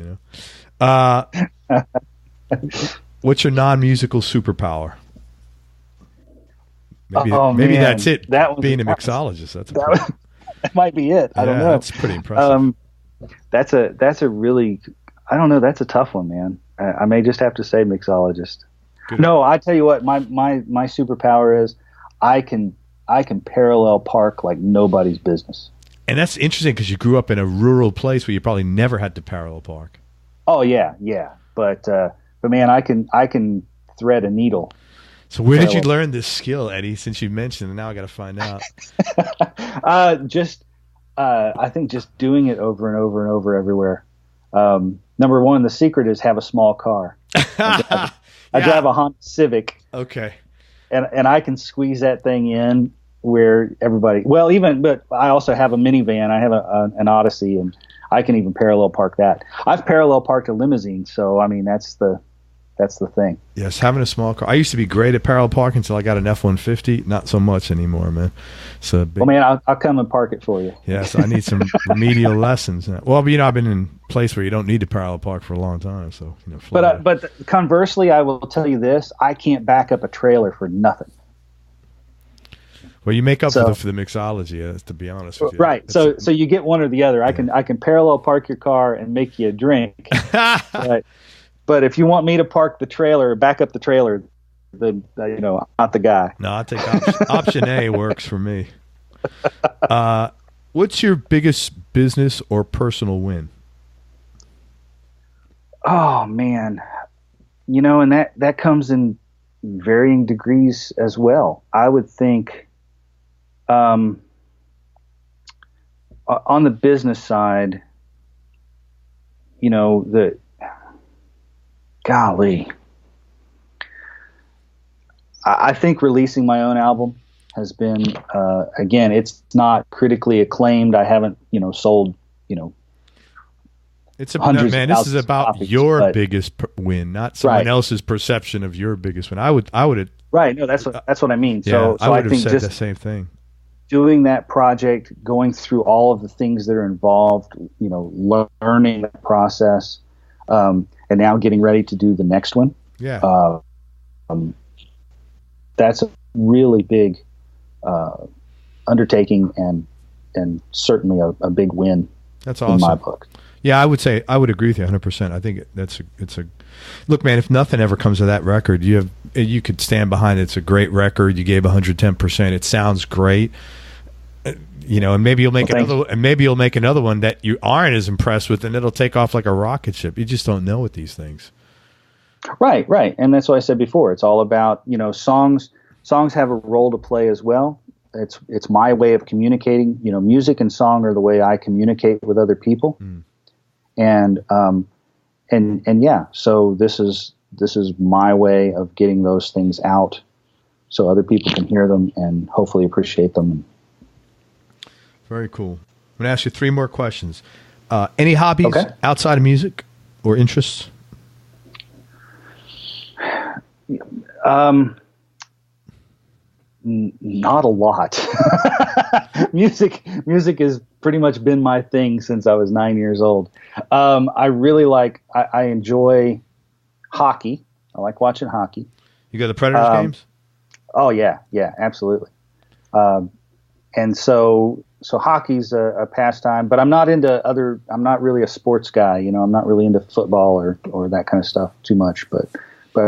What's your non-musical superpower? Maybe that's it. That being a mixologist. That might be it. I don't know. That's pretty impressive. That's a really, I don't know. That's a tough one, man. I may just have to say mixologist. Good. No, I tell you what, my superpower is I can parallel park like nobody's business. And that's interesting because you grew up in a rural place where you probably never had to parallel park. Oh yeah. But man, I can thread a needle. So where did you learn this skill, Eddie? Since you mentioned it, now I got to find out. I think just doing it over and over and over everywhere. Number one, the secret is have a small car. I drive a Honda Civic. Okay. And I can squeeze that thing in where everybody. But I also have a minivan. I have an Odyssey, and I can even parallel park that. I've parallel parked a limousine, so I mean that's the thing. Yes, having a small car. I used to be great at parallel parking until I got an F-150. Not so much anymore, man. So well, man, I'll come and park it for you. Yeah, so I need some remedial lessons. Well, but, I've been in a place where you don't need to parallel park for a long time. So, But conversely, I will tell you this: I can't back up a trailer for nothing. Well, you make up for the mixology, to be honest with you. Right. So you get one or the other. Yeah. I can parallel park your car and make you a drink. Right. But if you want me to park the trailer, back up the trailer, then I'm not the guy. No, I think option A works for me. What's your biggest business or personal win? Oh man, and that comes in varying degrees as well. I would think, on the business side, golly, I think releasing my own album has been, again, it's not critically acclaimed. I haven't, sold, it's hundreds. Man, this is about your biggest win, not someone else's perception of your biggest win. I would. Right. No, that's what I mean. Yeah, so I would I think have said just the same thing. Doing that project, going through all of the things that are involved, learning the process, and now getting ready to do the next one. Yeah. That's a really big undertaking and certainly a big win. That's awesome. In my book. Yeah, I would agree with you 100%. I think it's a look, man. If nothing ever comes of that record, you could stand behind it. It's a great record. You gave 110%. It sounds great. And maybe you'll make another one that you aren't as impressed with, and it'll take off like a rocket ship. You just don't know with these things. Right, and that's what I said before. It's all about songs. Songs have a role to play as well. It's my way of communicating. Music and song are the way I communicate with other people. And yeah, so this is my way of getting those things out so other people can hear them and hopefully appreciate them. Very cool. I'm going to ask you 3 more questions. Any hobbies outside of music or interests? Not a lot. Music has pretty much been my thing since I was 9 years old. I really I enjoy hockey. I like watching hockey. You go to the Predators games? Oh yeah, absolutely. And so hockey's a pastime, but I'm not really a sports guy. I'm not really into football or that kind of stuff too much, but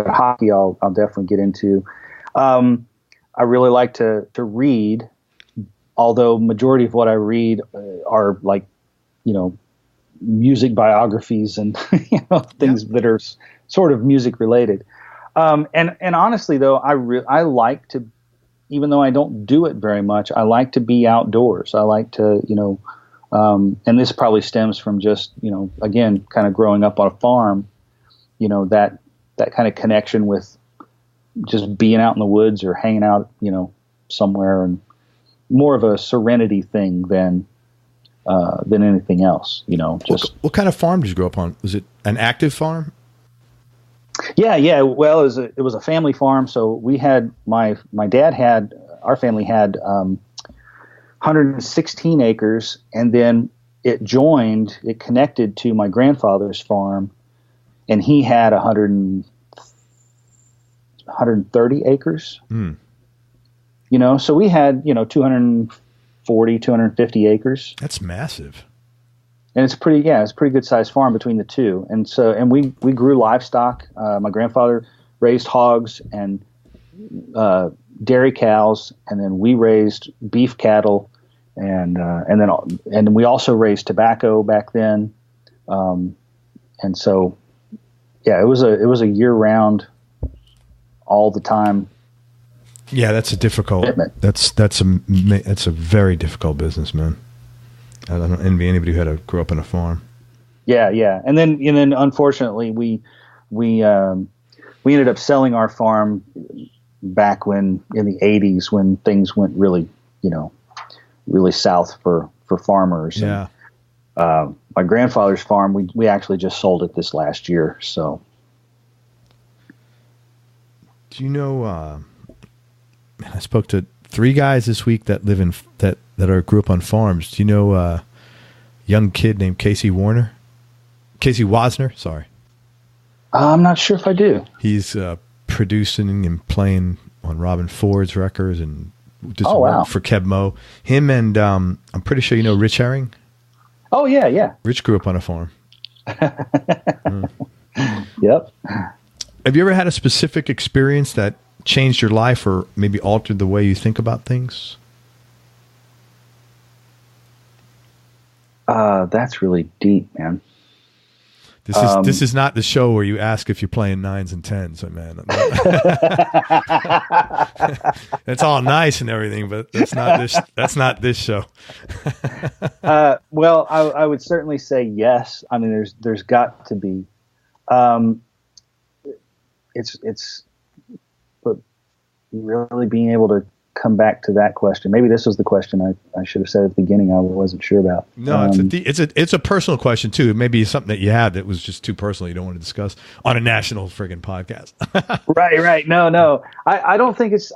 hockey I'll definitely get into. I really like to read, although majority of what I read are like, music biographies and things that are sort of music related. And honestly though, I like to, even though I don't do it very much, I like to be outdoors. I like to, and this probably stems from just, again, kind of growing up on a farm, that kind of connection with just being out in the woods or hanging out, somewhere, and more of a serenity thing than anything else, just. What kind of farm did you grow up on? Was it an active farm? Yeah. Well, it was a family farm. So we had, our family had 116 acres, and then it connected to my grandfather's farm, and he had 130 acres. So we had, 240, 250 acres. That's massive. And it's it's a pretty good sized farm between the two. And we grew livestock. My grandfather raised hogs and dairy cows, and then we raised beef cattle, and then we also raised tobacco back then. And so, it was a year round, all the time. Yeah, that's a difficult. Commitment. That's a very difficult business, man. I don't envy anybody who had to grow up on a farm. Yeah, and then unfortunately we ended up selling our farm back when in the 80s when things went really south for farmers. Yeah. And, my grandfather's farm, we actually just sold it this last year. So. Do you know? I spoke to 3 guys this week that live in that grew up on farms. Do you know a young kid named Casey Wasner? Sorry. I'm not sure if I do. He's producing and playing on Robin Ford's records and just wow. for Keb Mo. Him and I'm pretty sure you know Rich Herring. Oh yeah. Rich grew up on a farm. Yep. Have you ever had a specific experience that changed your life or maybe altered the way you think about things? That's really deep, man. This is not the show where you ask if you're playing 9s and 10s, man. That's all nice and everything, but that's not this show. Well, I would certainly say yes. I mean, there's got to be. But really being able to come back to that question. Maybe this was the question I should have said at the beginning. I wasn't sure about. No, it's a personal question too. It may be something that you had that was just too personal. You don't want to discuss on a national friggin' podcast. Right. No. I don't think it's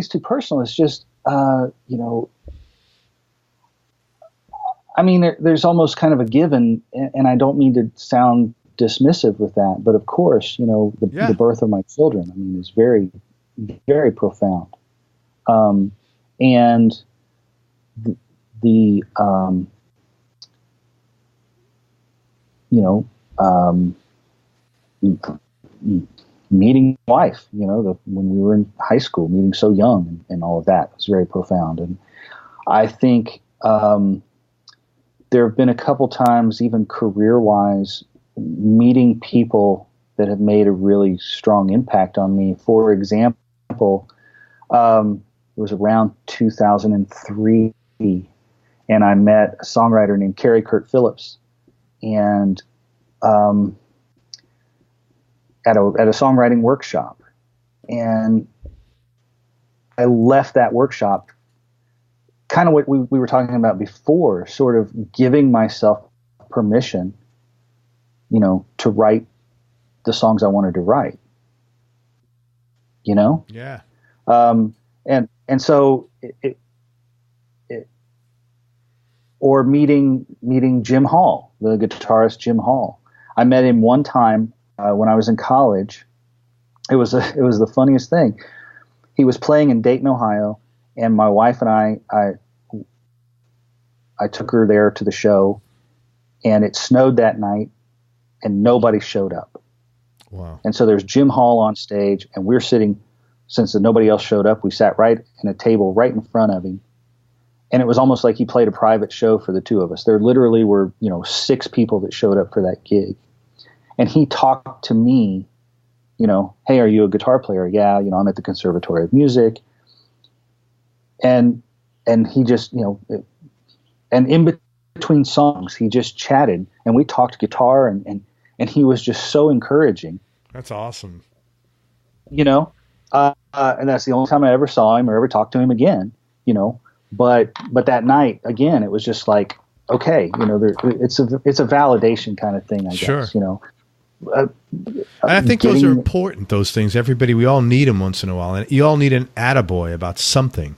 too personal. It's just, I mean, there's almost kind of a given, and I don't mean to sound dismissive with that, but of course, the birth of my children, I mean, is very, very profound. And the meeting wife, when we were in high school, meeting so young and all of that was very profound. And I think, there have been a couple times, even career-wise, meeting people that have made a really strong impact on me. For example, it was around 2003, and I met a songwriter named Carrie Kurt Phillips, and at a songwriting workshop, and I left that workshop kind of what we were talking about before, sort of giving myself permission, to write the songs I wanted to write, Yeah. And so or meeting Jim Hall, the guitarist Jim Hall. I met him one time when I was in college. It was the funniest thing. He was playing in Dayton, Ohio, and my wife and I took her there to the show, and it snowed that night, and nobody showed up. Wow. And so there's Jim Hall on stage, and we're sitting, since nobody else showed up, we sat right in a table right in front of him. And it was almost like he played a private show for the two of us. There literally were, 6 people that showed up for that gig. And he talked to me, hey, are you a guitar player? Yeah, I'm at the Conservatory of Music. And he just, and in between songs, he just chatted, and we talked guitar, and he was just so encouraging. That's awesome. And that's the only time I ever saw him or ever talked to him again, but that night, again, it was just like, okay, it's a validation kind of thing, I guess, and I think those are important, those things. We all need them once in a while, and you all need an attaboy about something.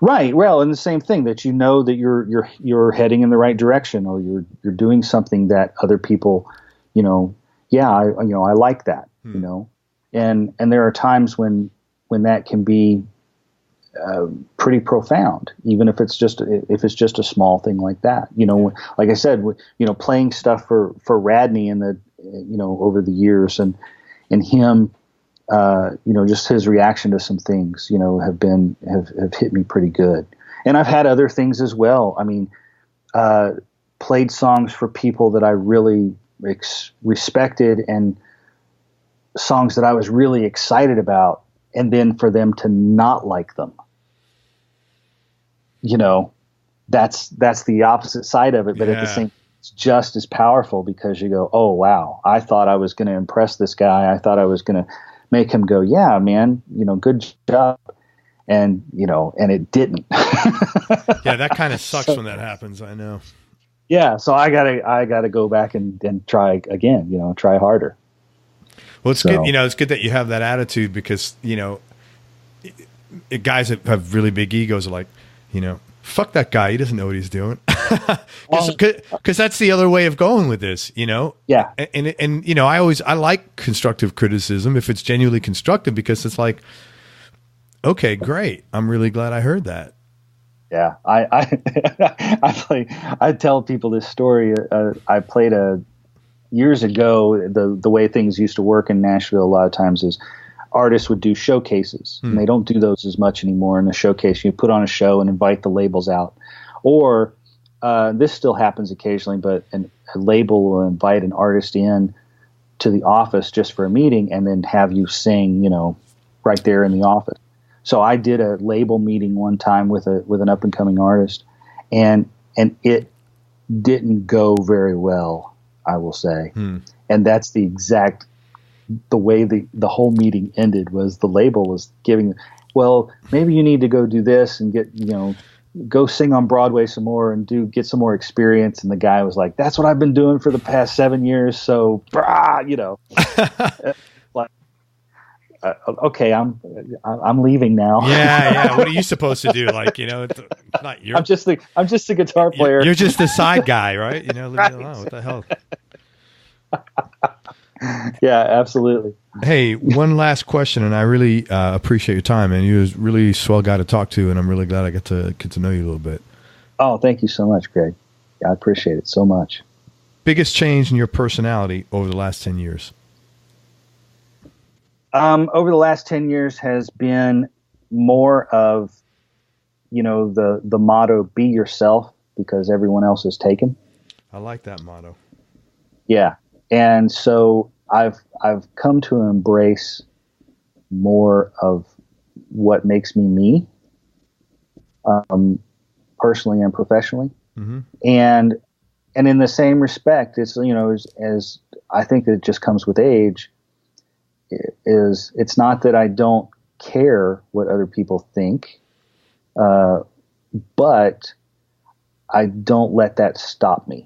Right. Well, and the same thing that that you're heading in the right direction, or you're doing something that other people, I like that, and there are times when that can be pretty profound, even if it's just a small thing like that. Like I said, playing stuff for Radney in the over the years, and him, just his reaction to some things, have hit me pretty good. And I've had other things as well. I mean, played songs for people that I really respected, and songs that I was really excited about, and then for them to not like them. That's the opposite side of it, but at the same, it's just as powerful, because you go, oh wow, I thought I was going to impress this guy. I thought I was going to make him go, yeah, man, good job. And, and it didn't. Yeah. That kind of sucks when that happens. I know. Yeah. So I gotta go back and try again, try harder. Well, it's good. It's good that you have that attitude, because, guys that have really big egos are like, fuck that guy. He doesn't know what he's doing. Because that's the other way of going with this, Yeah. And I like constructive criticism if it's genuinely constructive, because it's like, okay, great. I'm really glad I heard that. Yeah. I tell people this story. I played years ago, the way things used to work in Nashville a lot of times is artists would do showcases, and they don't do those as much anymore. In the showcase, you put on a show and invite the labels out, or this still happens occasionally, but a label will invite an artist in to the office just for a meeting, and then have you sing, right there in the office. So I did a label meeting one time with an up and coming artist, and it didn't go very well, I will say. And that's the way the whole meeting ended. Was the label was giving, well, maybe you need to go do this and get, go sing on Broadway some more and get some more experience. And the guy was like, that's what I've been doing for the past 7 years. So, like, okay, I'm leaving now. Yeah. What are you supposed to do? Like, it's not your. I'm just a guitar player. You're just the side guy, right? Leave me alone. What the hell? Yeah, absolutely. Hey, one last question, and I really appreciate your time, and you're a really swell guy to talk to, and I'm really glad I get to know you a little bit. Oh, thank you so much, Greg. Yeah, I appreciate it so much. Biggest change in your personality over the last 10 years? Over the last 10 years has been more of, the motto, be yourself, because everyone else is taken. I like that motto. Yeah. And so I've come to embrace more of what makes me, personally and professionally. Mm-hmm. And in the same respect, it's, as I think it just comes with age, it's not that I don't care what other people think, but I don't let that stop me.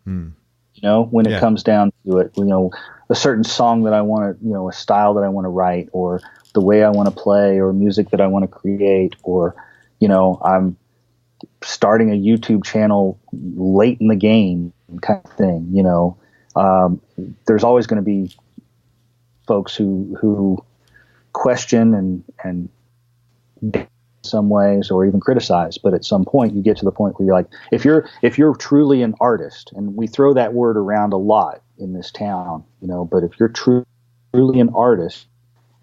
When it comes down to it, a certain song that I want to, a style that I want to write, or the way I want to play, or music that I want to create, or, I'm starting a YouTube channel late in the game kind of thing. There's always going to be folks who question and in some ways, or even criticize, but at some point you get to the point where you're like, if you're truly an artist, and we throw that word around a lot in this town, but if you're truly an artist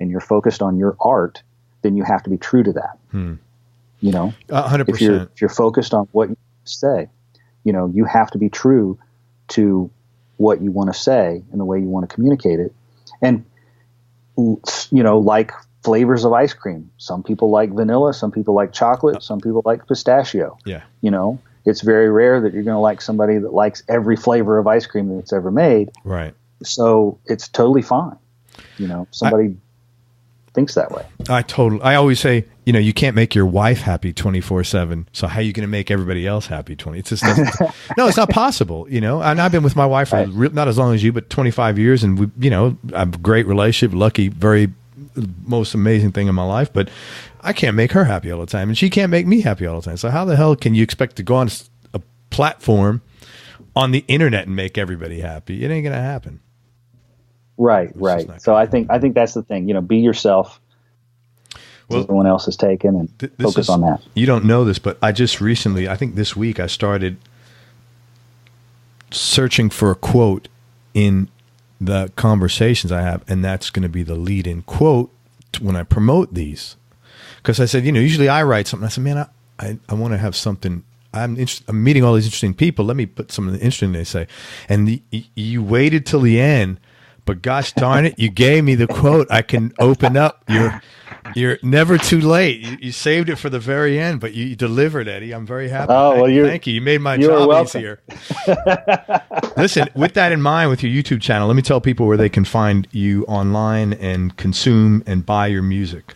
and you're focused on your art, then you have to be true to that. 100%. If you're focused on what you say, you have to be true to what you want to say and the way you want to communicate it. And like flavors of ice cream. Some people like vanilla, some people like chocolate, some people like pistachio. Yeah. It's very rare that you're going to like somebody that likes every flavor of ice cream that's ever made. Right. So it's totally fine. Somebody thinks that way. I always say, you can't make your wife happy 24/7. So how are you going to make everybody else happy 20? It's just no, it's not possible. And I've been with my wife for not as long as you, but 25 years, and we, I have a great relationship, lucky, very most amazing thing in my life, but I can't make her happy all the time, and she can't make me happy all the time. So how the hell can you expect to go on a platform on the internet and make everybody happy? It ain't going to happen. Right. So I think that's the thing, be yourself. everyone else has taken and focus on that. You don't know this, but I just recently, I think this week, I started searching for a quote in the conversations I have, and that's going to be the lead-in quote when I promote these. Because I said, usually I write something. I said, man, I want to have something. I'm meeting all these interesting people. Let me put something interesting they say. And you waited till the end, but gosh darn it, you gave me the quote. I can open up. You're never too late. You saved it for the very end, but you delivered, Eddie. I'm very happy. Thank you. You made my job easier. Listen, with that in mind, with your YouTube channel, let me tell people where they can find you online and consume and buy your music.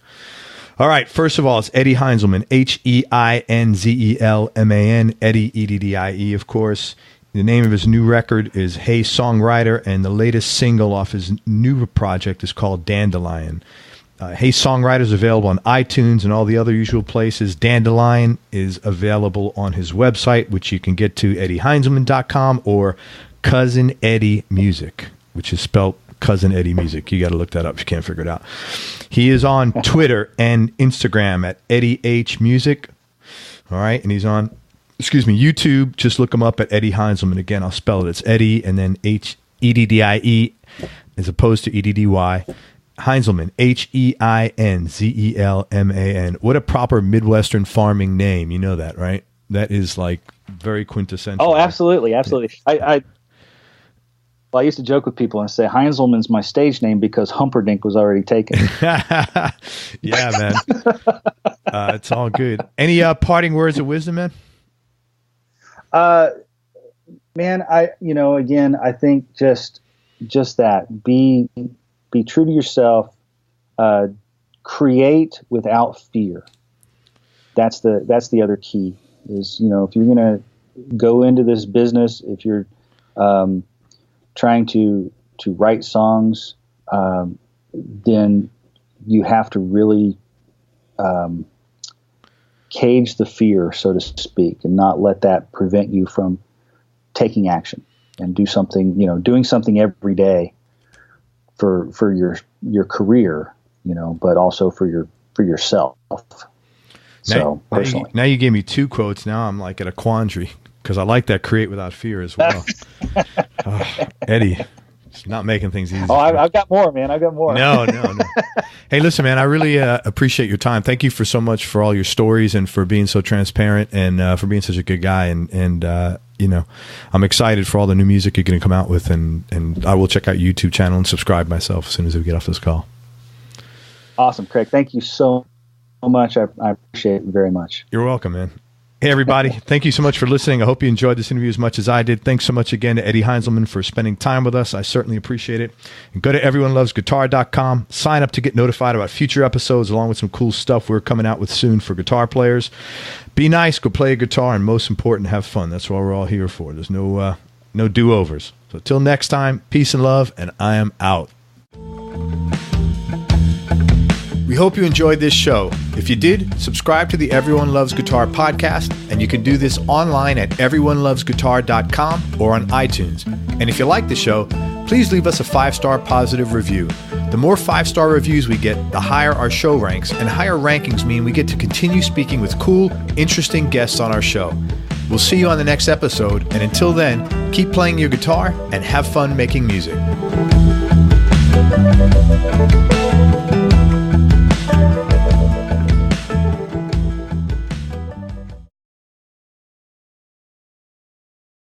All right. First of all, it's Eddie Heinzelman, Heinzelman, Eddie, Eddie, of course. The name of his new record is Hey Songwriter, and the latest single off his new project is called Dandelion. Hey Songwriter is available on iTunes and all the other usual places. Dandelion is available on his website, which you can get to eddieheinzelman.com, or Cousin Eddie Music, which is spelled Cousin Eddie Music. You got to look that up if you can't figure it out. He is on Twitter and Instagram at Eddie H Music. All right. And he's on, YouTube. Just look him up at Eddie Heinzelman. Again, I'll spell it. It's Eddie and then Eddie as opposed to Eddy. Heinzelman, Heinzelman. What a proper Midwestern farming name. You know that, right? That is like very quintessential. Oh, absolutely. Absolutely. I used to joke with people and say Heinzelman's my stage name because Humperdinck was already taken. Yeah, man. It's all good. Any parting words of wisdom, man? Man, I think just that. Be true to yourself. Create without fear. That's the other key. Is if you're going to go into this business, if you're trying to write songs, then you have to really cage the fear, so to speak, and not let that prevent you from taking action and doing something every day for your career, but also for yourself. Personally. Now you gave me two quotes. Now I'm like at a quandary because I like that create without fear as well. Eddie, it's not making things easy. Oh, I've got more, man. I've got more. No. Hey, listen, man, I really appreciate your time. Thank you for so much for all your stories and for being so transparent and for being such a good guy. And I'm excited for all the new music you're going to come out with. And I will check out your YouTube channel and subscribe myself as soon as we get off this call. Awesome, Craig. Thank you so much. I appreciate it very much. You're welcome, man. Hey, everybody. Thank you so much for listening. I hope you enjoyed this interview as much as I did. Thanks so much again to Eddie Heinzelman for spending time with us. I certainly appreciate it. And go to everyonelovesguitar.com. Sign up to get notified about future episodes along with some cool stuff we're coming out with soon for guitar players. Be nice, go play a guitar, and most important, have fun. That's what we're all here for. There's no do-overs. So till next time, peace and love, and I am out. We hope you enjoyed this show. If you did, subscribe to the Everyone Loves Guitar podcast, and you can do this online at everyonelovesguitar.com or on iTunes. And if you like the show, please leave us a 5-star positive review. The more 5-star reviews we get, the higher our show ranks, and higher rankings mean we get to continue speaking with cool, interesting guests on our show. We'll see you on the next episode, and until then, keep playing your guitar and have fun making music.